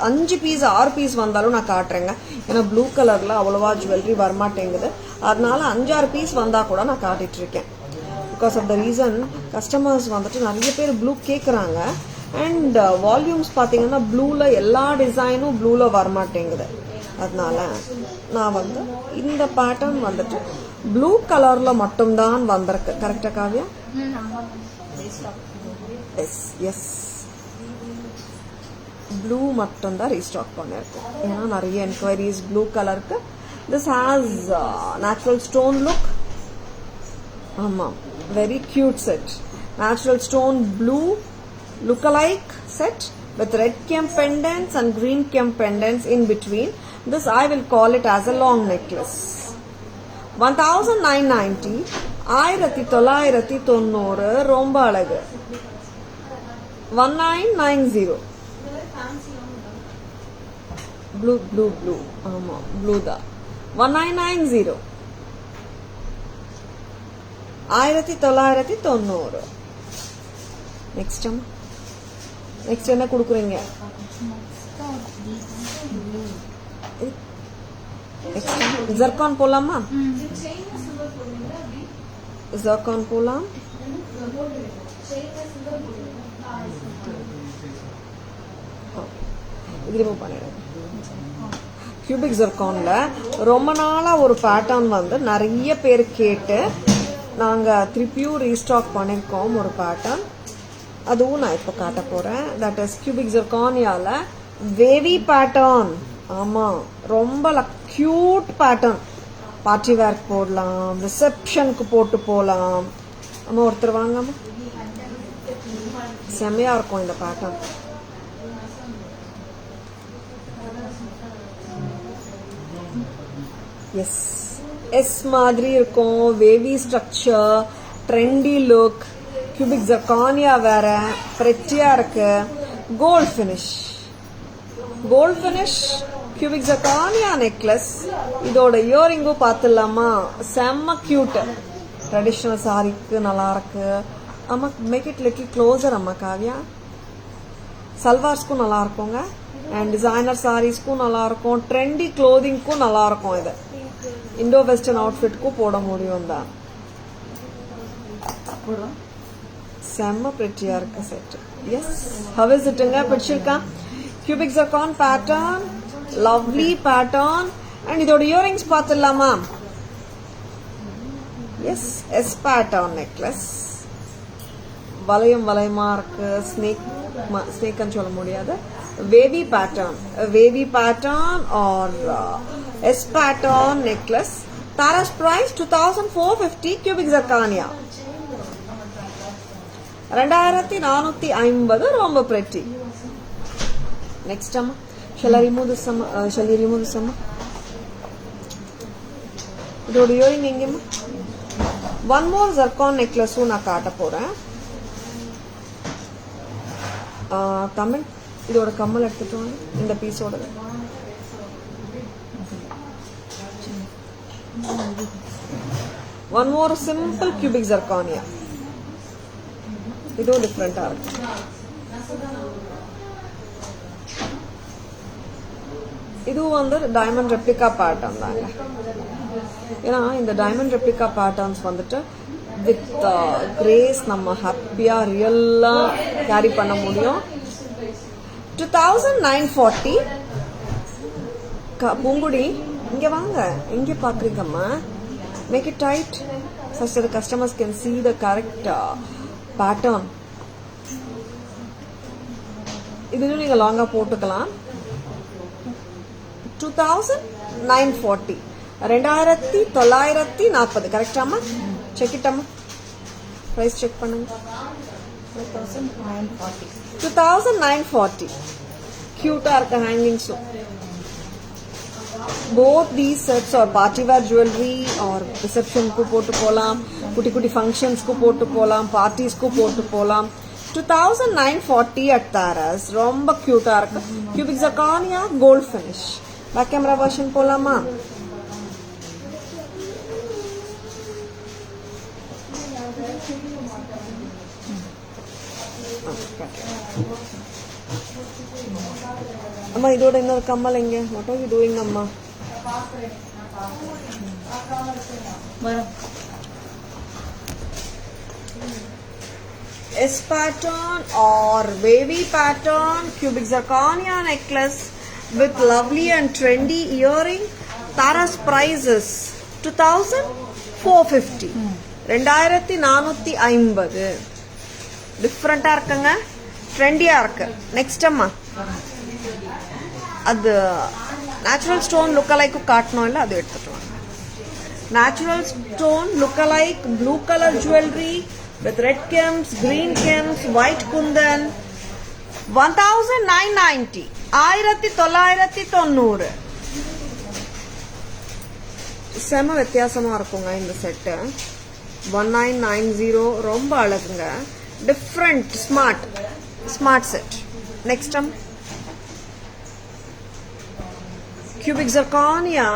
5 பீஸ் 6 பீஸ் வந்தாலும் நான் காட்டுறேங்க. ஏன்னா ப்ளூ கலர்ல அவ்வளவா ஜுவல்லரி வரமாட்டேங்குது. அதனால 5-6 பீஸ் வந்தா கூட நான் காட்டிட்டு இருக்கேன். Because of the reason customers வந்துட்டு நிறைய பேர் ப்ளூ கேட்குறாங்க. அண்ட் வால்யூம்ஸ் பார்த்தீங்கன்னா ப்ளூல எல்லா டிசைனும் ப்ளூல வரமாட்டேங்குது. அதனால நான் வந்து இந்த பேட்டர்ன் வந்துட்டு ப்ளூ கலர்ல மட்டும்தான் வந்திருக்கு. கரெக்டா காவியா? எஸ் எஸ், ப்ளூ மட்டும்தான் ரீஸ்டாக் பண்ணியிருக்கோம். ஏன்னா நிறைய என்கொயரிஸ் ப்ளூ கலருக்கு. This has natural stone look. ஆமாம், very cute set. Natural stone blue lookalike set with red kem pendants and green kem pendants in between. This I will call it as a long necklace. 1990, 1990 ரொம்ப அழகு. 1990 blue blue blue. ஆமாம், blue தான். 1990 1990. Next next என்ன கொடுக்குறீங்க? Zircon போலாமா? Zircon போலாம். இது remove பண்ணிடுங்க. கியூபிக் ஜர்கான்ல ரொம்ப நாளா ஒரு பேட்டர்ன் வந்து நிறைய பேர் கேட்டு நாங்க திருப்பியும் ரீஸ்டாக் பண்ணிருக்கோம். ஒரு பேட்டர்ன் அதுவும் நான் இப்போ காட்ட போறேன். தட் இஸ் கியூபிக் ஜர்கானியால வேவி பேட்டர்ன். ஆமா, ரொம்ப கியூட் பேட்டர்ன். பார்ட்டி வேர்க்கு போடலாம், ரிசப்ஷனுக்கு போட்டு போகலாம். அம்மா ஒருத்தர் வாங்கம்மா, செம்மையா இருக்கும் இந்த பேட்டர்ன். எஸ் எஸ் மாதிரி இருக்கும். Wavy structure, trendy look. Cubic zirconia வேற, பிரெட்டியா இருக்கு. Gold finish, gold finish cubic zirconia necklace. இதோட இயரிங்கும் பார்த்துடலாமா? செம்ம கியூட். ட்ரெடிஷ்னல் சாரிக்கு நல்லா இருக்கு. அம்மா மேக் இட் லிட்டில் க்ளோசர் அம்மா காவியா. சல்வார்ஸ்க்கும் நல்லா இருக்குங்க. அண்ட் டிசைனர் சாரீஸ்க்கும் நல்லா இருக்கும். ட்ரெண்டி க்ளோதிங்க்கும் நல்லா இருக்கும். இது இண்டோ வெஸ்டர்ன் அவுட்ஃபிட்க்கும் போட முடியும் தான். செம்ம பிரிட்டியா இருக்கு செட். எஸ், ஹவ் இஸ் இட்டுங்க? பிடிச்சிருக்கா? Cubic zircon pattern, lovely pattern. And இதோட இயரிங்ஸ் பார்த்துடலாமா? Yes, S pattern necklace. வளையம் வளையமா இருக்கு. ஸ்னேக்னு சொல்ல முடியாது. Wavy pattern, wavy pattern or S pattern necklace. Taras price 2450. Cubic zirconia 2450. ரொம்ப பிரெட்டி. நெக்ஸ்ட் அம்மா, shall I remove this அம்மா? shall you remove this அம்மா? இதோட இயரிங் எங்கேம்மா? ஒன் மோர் ஜர்கான் நெக்லஸும் நான் காட்ட போறேன். தமிழ், இதோட கம்மல் எடுத்துட்டு வாங்க. இந்த பீஸோட one more simple cubic zirconia. இதுவும் டிஃப்ரெண்டா இருக்கு. இதுவும் வந்து டைமண்ட் ரெப்ளிகா பேட்டர்ன் தாங்க. ஏன்னா இந்த டைமண்ட் ரெப்ளிகா பேட்டர்ன்ஸ் வந்துட்டு வித் கிரேஸ் நம்ம ஹாப்பியா ரியலா கேரி பண்ண முடியும். 2940 பூங்குடி இங்க வாங்க, இங்க பாக்குறீங்கம்மா. Make it tight such that the customers can see the correct pattern. இதுல நீங்க லாங்கா போட்டுக்கலாம். 2940 2940 கரெக்டாமா? செக் இட் அம்மா, பிரைஸ் செக் பண்ணுங்க. 2940 கியூட்டா இருக்க ஹேங்கிங்ஸும். Both these sets are party wear jewelry or reception ku போட்டு போலாம், குட்டி குட்டி functions ku போட்டு போலாம், parties ku போட்டு போலாம். 2940 at Taras. ரொம்ப கியூட்டா இருக்கு. cubic zirconia gold finish. Back camera version போலாமா? அம்மா இதோட இன்னொரு கம்மல் எங்க? வாட் ஆர் யூ டூயிங் அம்மா? S pattern or wavy pattern cubic zirconia necklace with lovely and trendy earring. Tara's price is 2450. 2450. டிஃப்ரெண்டா இருக்குங்க, ட்ரெண்டியா இருக்கு. நெக்ஸ்ட் அம்மா, அது நேச்சுரல் ஸ்டோன் லுக் அலைக்கு காட்டணும் இல்லை, அது எடுத்துட்டு வாங்க. Natural stone look அலைக் blue colour jewellery with red கெம்ஸ், green கெம்ஸ், white Kundan. 1990. 1990. செம வித்தியாசமா இருக்குங்க இந்த செட்டு. 1990 ரொம்ப அழகுங்க. Different smart set. Next cubic zirconia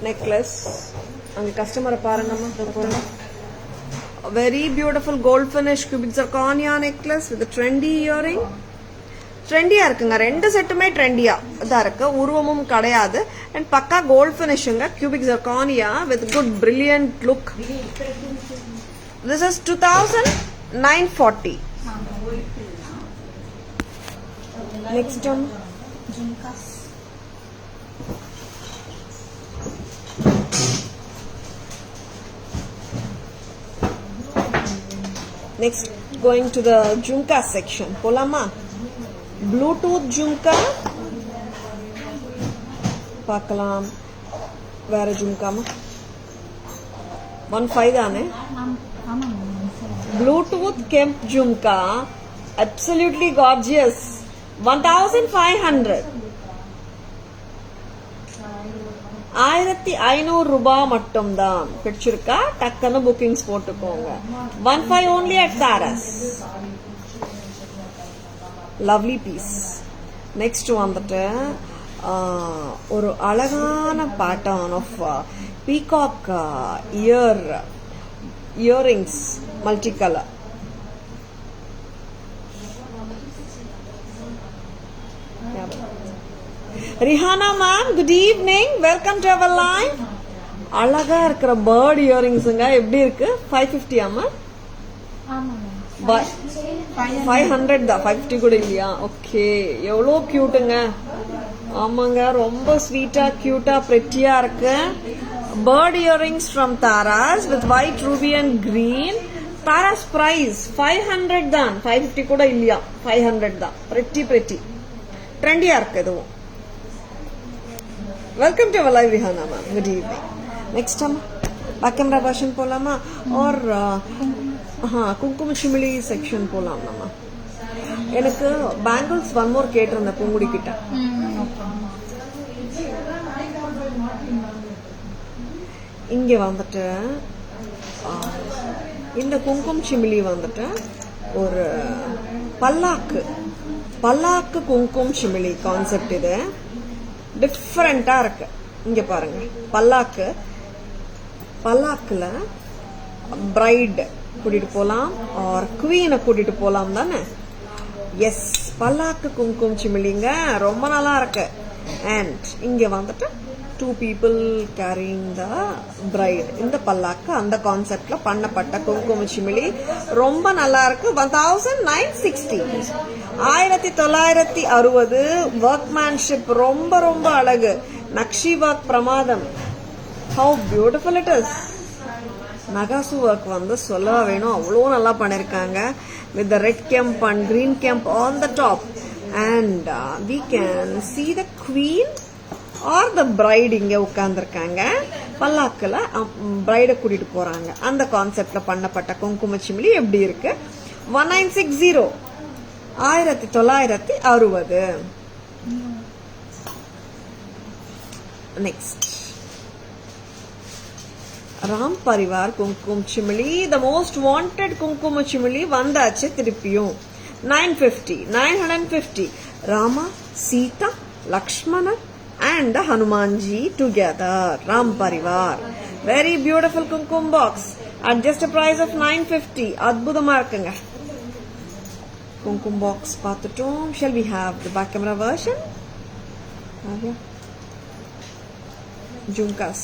necklace. அங்க கஸ்டமரை பாருங்கம்மா. Very beautiful gold finish cubic zirconia necklace with a trendy earring. ட்ரெண்டியா இருக்குங்க, ரெண்டு செட்டுமே ட்ரெண்டியா தான் இருக்கு, உருவமும் கிடையாது. அண்ட் பக்கா gold ஃபினிஷுங்க. cubic zirconia with good brilliant look. This is 2940. Next one. Jhumkas. Next, going to the jhumka section. Polama. Bluetooth jhumka. Pakalam. Where is jhumka ma? 15 தானே? Bluetooth Kemp jhumka. Absolutely gorgeous. 1500. 1500 ரூபாய் மட்டும் தான். பிடிச்சிருக்கா? டக்குன்னு bookings போட்டுக்கோங்க. 15 only at Taras. Lovely piece. Next வந்துட்டு ஒரு அழகான pattern of peacock earrings multi colour. Rihana ma'am, good evening, welcome to our live. அழகா இருக்கிற பேர்ட் இயரிங்ஸுங்க. எப்படி இருக்கு? 550 ஆமா? 500 தான், 550 கூட இல்லையா? ஓகே, எவ்வளோ கியூட்டுங்க. ஆமாங்க, ரொம்ப ஸ்வீட்டா கியூட்டா பிரெட்டியா இருக்கு. Bird earrings from Tara's with white ruby and green. Tara's price 500 தான், 550 கூட இல்லையா? 500 தான். பிரெட்டி ட்ரெண்டியா இருக்கு இதுவும். Welcome to our live Rihana ma'am, good evening. Next அம்மா பேக் கேமரா வெர்ஷன் போலாமா? और குங்கும சிமிலி செக்ஷன் போலாம் நம்ம. எனக்கு பேங்கிள்ஸ் ஒன் மோர் கேட்டிருந்தேன் பூங்குடி கிட்ட. இங்க வந்துட்டு இந்த குங்கும சிமிலி வந்துட்டு ஒரு பல்லாக்கு குங்கும சிமிலி கான்செப்ட். இது டிஃப்ரெண்டா இருக்கு. இங்க பாருங்க, பல்லாக்குல பிரைட் கூட்டிட்டு போலாம் ஆர் குவீனை கூட்டிட்டு போலாம் தானே? எஸ், பல்லாக்கு குங்கும சிமிலிங்க, ரொம்ப நல்லா இருக்கு. அண்ட் இங்க வந்துட்டு 2 people carrying the bride. இந்த பல்லாக்கு அந்த கான்செப்ட்ல பண்ணப்பட்ட குங்கும சிமிலி ரொம்ப நல்லா இருக்கு. 1960. 1960 ஒர்க்மேன்ஷிப் ரொம்ப அழகு. நக்ஷி ஒர்க் பிரமாதம். How beautiful it is. நகாசு ஒர்க் வந்து சொல்லவா வேணும், அவ்வளோ நல்லா பண்ணிருக்காங்க. With the red kemp and green kemp on the top. And we can see the queen or the bride இங்க உட்கார்ந்துருக்காங்க. பல்லாக்குல பிரைட கூட்டிட்டு போறாங்க. அந்த கான்செப்ட்ல பண்ணப்பட்ட குங்கும சிமிலி எப்படி இருக்கு? 1960 1960. Next, ராம் பரிவார் குங்கும சிமிலி, the most wanted குங்கும சிமிலி வந்தாச்சு திருப்பியும். 950. Rama, Sita, Lakshmanan and Hanumanji together. Ram Parivar. Very beautiful kumkum box at just a price of 950. அற்புதமா இருக்குங்க. Kumkum box பார்த்துட்டோம். Shall we have the back camera version? Jhumkas.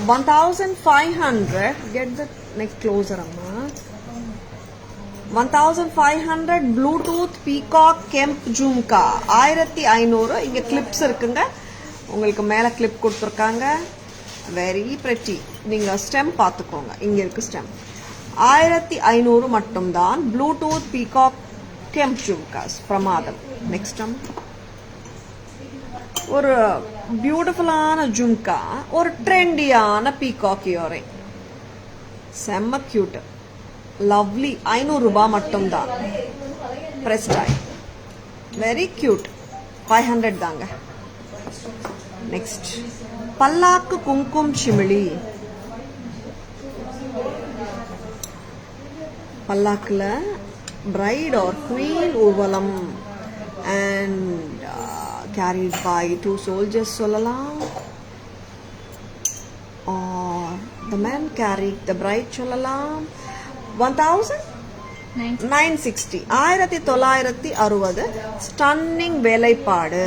$1,500. Get the next closer, Amma. 1,500 bluetooth peacock kemp jhumka. 1500. இங்க clips இருக்குங்க, உங்களுக்கு மேல clip கொடுத்துருக்காங்க. Very pretty. நீங்க stem பார்த்துக்கோங்க, இங்க இருக்கு ஸ்டெம். 1500 மட்டும்தான். ப்ளூடூத் பீகாக் கெம்ப் ஜும்காஸ் பிரமாதம். நெக்ஸ்ட் ஒரு பியூட்டிஃபுல்லான ஜும்கா, ஒரு ட்ரெண்டியான பீகாக் இயரிங். செம்ம கியூட், லவ்லி. 500 ரூபாய் மட்டும்தான். பிரஸ்டாய், வெரி கியூட். 500 தாங்க. நெக்ஸ்ட், பல்லாக்கு குங்கும சிமிலி. பல்லாக்குல bride or queen ஊர்வலம் and carried by 2 soldiers சொல்லலாம், or the man carried the bride சொல்லலாம். 1960. 1960. ஸ்டன்னிங் வேலைப்பாடு.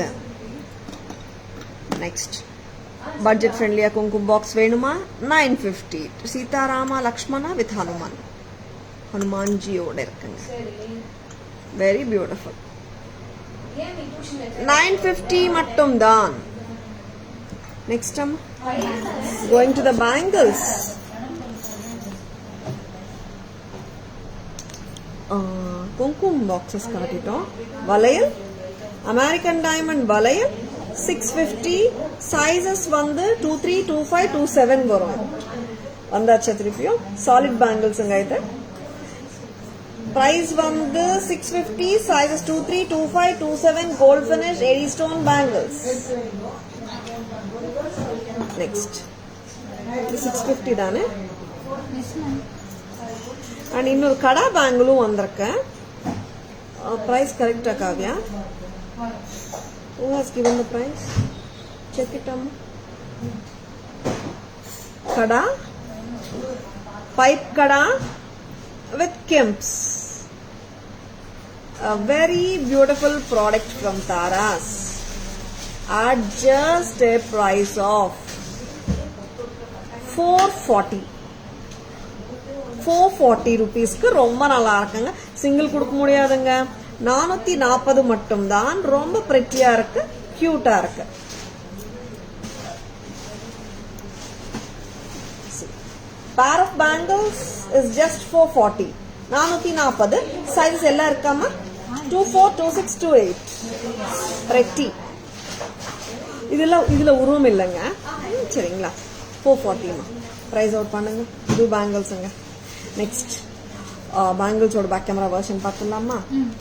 நெக்ஸ்ட், பட்ஜெட் ஃப்ரெண்ட்லியா குங்கும பாக்ஸ் வேணுமா? 950. சீதாராமா லக்ஷ்மணா வித் ஹனுமான், ஹனுமான்ஜியோட இருக்குங்க. Very beautiful. 950 மட்டும் தான். Next, going to the bangles. குங்கும பாக்ஸஸ் காட்டிட்டோம். வளையல், அமெரிக்கன் டைமண்ட் வளையல் 650. சைசஸ் வந்து 23, 25, 27 வரும். வந்தாச்சா திருப்பியும்? சாலிட் பேங்கிள்ஸுங்க இது. பிரைஸ் வந்து 650. Sizes 23, 25, 27. Gold finish 80 stone bangles. Next, 650 தானே? அண்ட் இன்னொரு கடா பேங்கிளும் வந்திருக்கேன். பிரைஸ் கரெக்டா Kavya? Who has given the price? Check it out. Kada, pipe kada with kemps. A very beautiful product from Taras at just a price of 440. 440 rupeesக்கு ரொம்ப நல்லா இருக்குங்க. Single கொடுக்க முடியாதுங்க. 440 மட்டும்தான். ரொம்ப பிரெட்டியா இருக்கு, கியூட்டா இருக்கு. Pair of bangles is just 440. 440. Sizes எல்லாம் இருக்காமா? 24, 26, 28. பிரெட்டி. இதுல உருவம் இல்லைங்க. சரிங்களா? 440. பிரைஸ் அவுட் பண்ணுங்க. இது பேங்கிள்ஸுங்க. நெக்ஸ்ட், பேங்கிள்ஸோட பேக் கேமரா வெர்ஷன் பார்த்துடலாமா?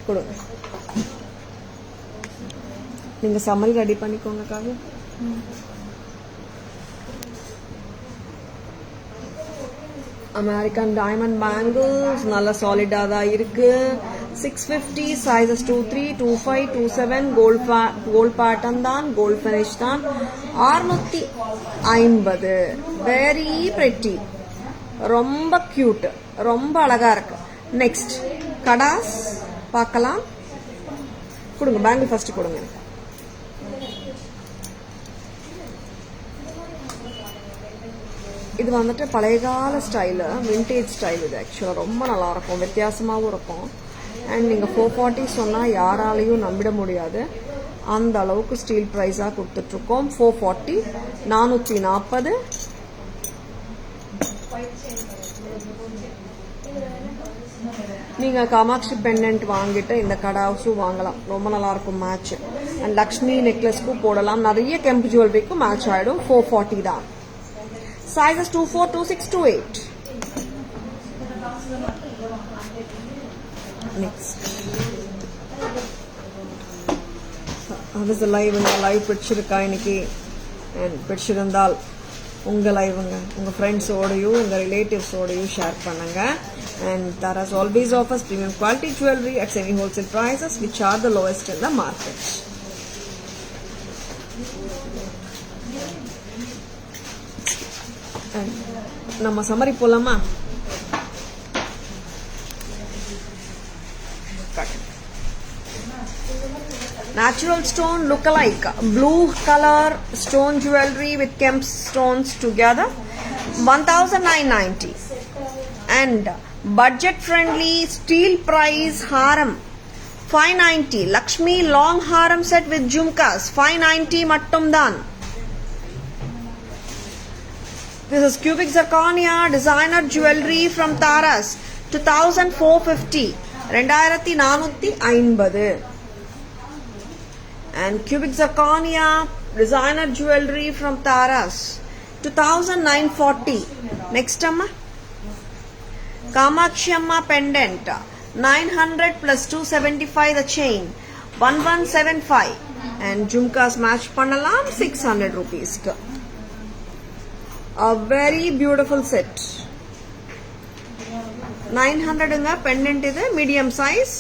கொடுங்க. நீங்க சம்மரி ரெடி பண்ணிக்கோங்க காவியா. அமெரிக்கன் டைமண்ட் பேங்கிள்ஸ் நல்ல சாலிடா தான் இருக்கு. 650. சைசஸ் 23, 25, 27. கோல்ட் பேட்டர்ன் தான், கோல்ட் ஃபினிஷ் தான். 650. வெரி பிரெட்டி, ரொம்ப கியூட், ரொம்ப அழகா இருக்கு. நெக்ஸ்ட், கடாஸ் பார்க்கலாம். கொடுங்க, பேங்கிள் ஃபர்ஸ்ட் கொடுங்க. இது வந்துட்டு பழைய கால ஸ்டைலு, விண்டேஜ் ஸ்டைல். இது ஆக்சுவலாக ரொம்ப நல்லா இருக்கும், வித்தியாசமாகவும் இருக்கும். அண்ட் நீங்கள் 440 சொன்னால் யாராலையும் நம்பிட முடியாது, அந்த அளவுக்கு ஸ்டீல் ப்ரைஸாக கொடுத்துட்ருக்கோம். 440, 440. நீங்கள் காமாட்சி பெண்டன்ட் வாங்கிட்டு இந்த கடாஸும் வாங்கலாம், ரொம்ப நல்லாயிருக்கும் மேட்ச். அண்ட் லக்ஷ்மி நெக்லஸ்க்கும் போடலாம், நிறைய கெம்பு ஜுவல்லரிக்கும் மேட்ச் ஆகிடும். 440 தான். சைஸஸ் 24, 26, 28. நெக்ஸ்ட் அது லைவ் பிடிச்சிருக்கா இன்னைக்கு? அண்ட் பிடிச்சிருந்தால் உங்கள் லைவுங்க உங்கள் ஃப்ரெண்ட்ஸோடையும் உங்கள் ரிலேட்டிவ்ஸோடையும் ஷேர் பண்ணுங்க. And Tara's always offers premium quality jewelry at semi-wholesale prices which are the lowest in the market. And நம்ம சம்மரி போலாமா? Natural stone look-alike blue color stone jewelry with Kemp stones together, 1990. And budget friendly steel price haram, 590. Lakshmi long haram set with jhumkas, 590 mattum dhan. This is cubic zirconia designer jewelry from Taras, 2450, 2450. And cubic zirconia designer jewelry from Taras, 2940. Next amma, Kamakshi Amma pendant, 900 plus 275 the chain, 1175. And jhumkas match pannalam 600 rupees. A very beautiful set. 900 nga pendant is medium size,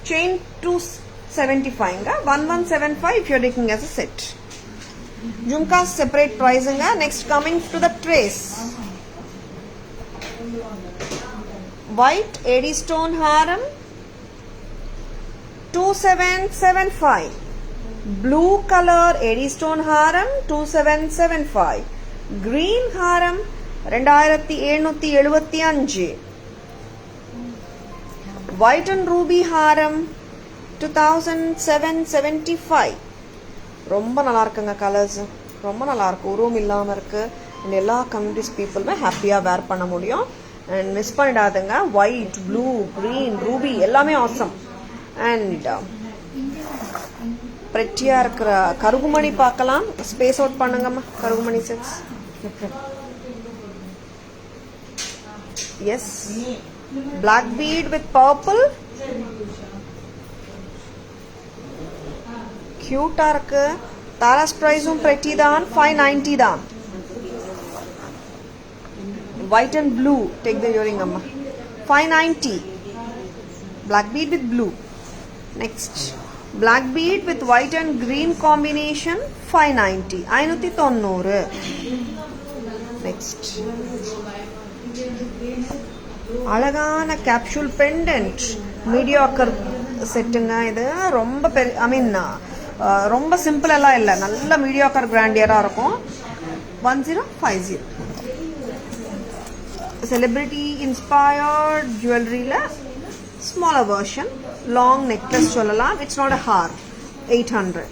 chain 275 nga, 1175 if you are taking as a set. Jhumkas separate price nga. Next coming to the trace. White AD stone haram, 2775. Blue color AD stone haram, 2775. Green haram, 2775. White and ruby haram, 2775. ரொம்ப நல்லா இருக்குங்க, colours ரொம்ப நல்லா இருக்கு, உருவம் இல்லாமல் இருக்கு. எல்லா கம்யூனிட்டிஸ் பீப்புளுமே ஹாப்பியாக வேர் பண்ண முடியும். அண்ட் மிஸ் பண்ணிடாதுங்க, ஒயிட், ப்ளூ, க்ரீன், ரூபி எல்லாமே ஆசம். அண்ட் ப்ரெட்டியாக இருக்கிற கருகுமணி பார்க்கலாம். ஸ்பேஸ் அவுட் பண்ணுங்கம்மா கருகுமணி sets. Yes, black bead with purple, கியூட்டா இருக்கு. தாராஸ் பிரைஸும் ப்ரெட்டி தான், 590 தான். White and blue, take the earring amma, 590. Black bead with blue. Next, black bead with white and green combination, 590. 590. Next, அழகான capsule pendant mediocre செட்டுங்க. இது ரொம்ப ரொம்ப சிம்பிள் எல்லாம் இல்லை, நல்ல மீடியாக்கர் கிராண்டியராக இருக்கும். 1050. செலிபிரிட்டி இன்ஸ்பயர்ட் ஜுவல்லரியில் ஸ்மாலர் வெர்ஷன், லாங் நெக்லஸ் சொல்லலாம். It's not a haar, 800.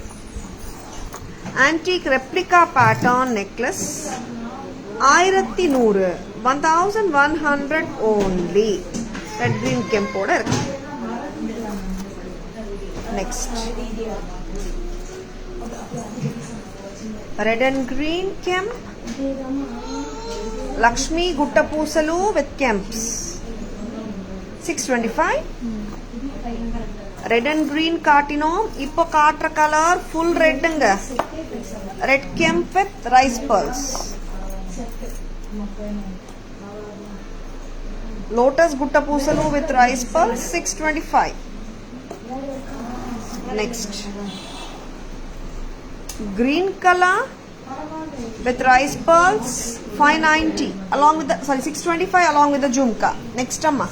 Antique replica pattern necklace, 1100, 1100 only. Red green கெம்போட இருக்கு. Next, red and green kemp, Lakshmi Gutta Poosalu with kemps, 625. Red and green காட்டினோ, இப்போ காட்டுற கலர் ஃபுல் ரெட்டுங்க. Red kemp with rice pearls. Lotus Gutta Poosalu with rice pearls, 625. Next, green color with rice pearls, 590 along with the 625 along with the jhumka. Next amma,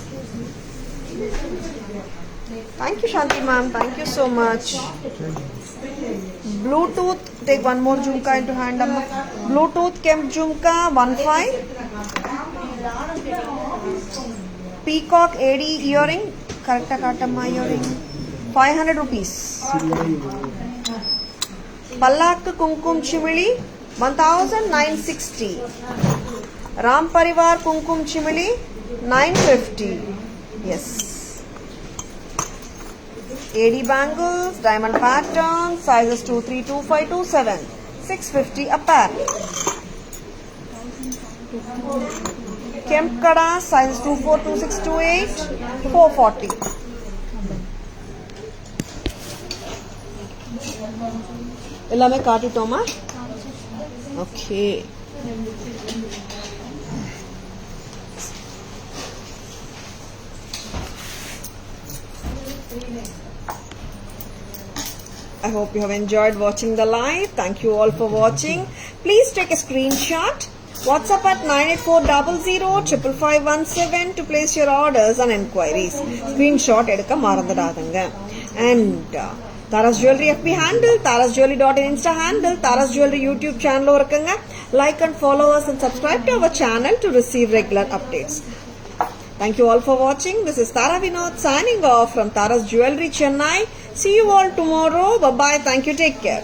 thank you Shanti ma'am, thank you so much. Bluetooth, take one more jhumka into hand amma. Bluetooth kemp jhumka, 15. Peacock AD earring, கரெக்டாக காட்டம்மா earring 500 rupees. பல்லாக்கு குங்குமம் சிமிழி 1960. ராம் பரிவார் குங்குமம் சிமிழி 950. Yes. AD bangles, diamond pattern, sizes 2, 3, 2, 5, 2, 7. 650 a pair. Kemp kada, sizes 2, 4, 2, 6, 2, 8. 440. எல்லாமே காட்டிட்டோமா? Okay. I hope you have enjoyed watching the live. Thank you all for watching. Please take a screenshot. WhatsApp at 984005517 to place your orders and enquiries. Screenshot edukka marandadadanga. And Taras Jewelry FB handle, tarasjewelry.in Insta handle, Taras Jewelry YouTube channel irukanga. Like and follow us and subscribe to our channel to receive regular updates. Thank you all for watching. This is Tara Vinod signing off from Taras Jewelry Chennai. See you all tomorrow. Bye bye. Thank you. Take care.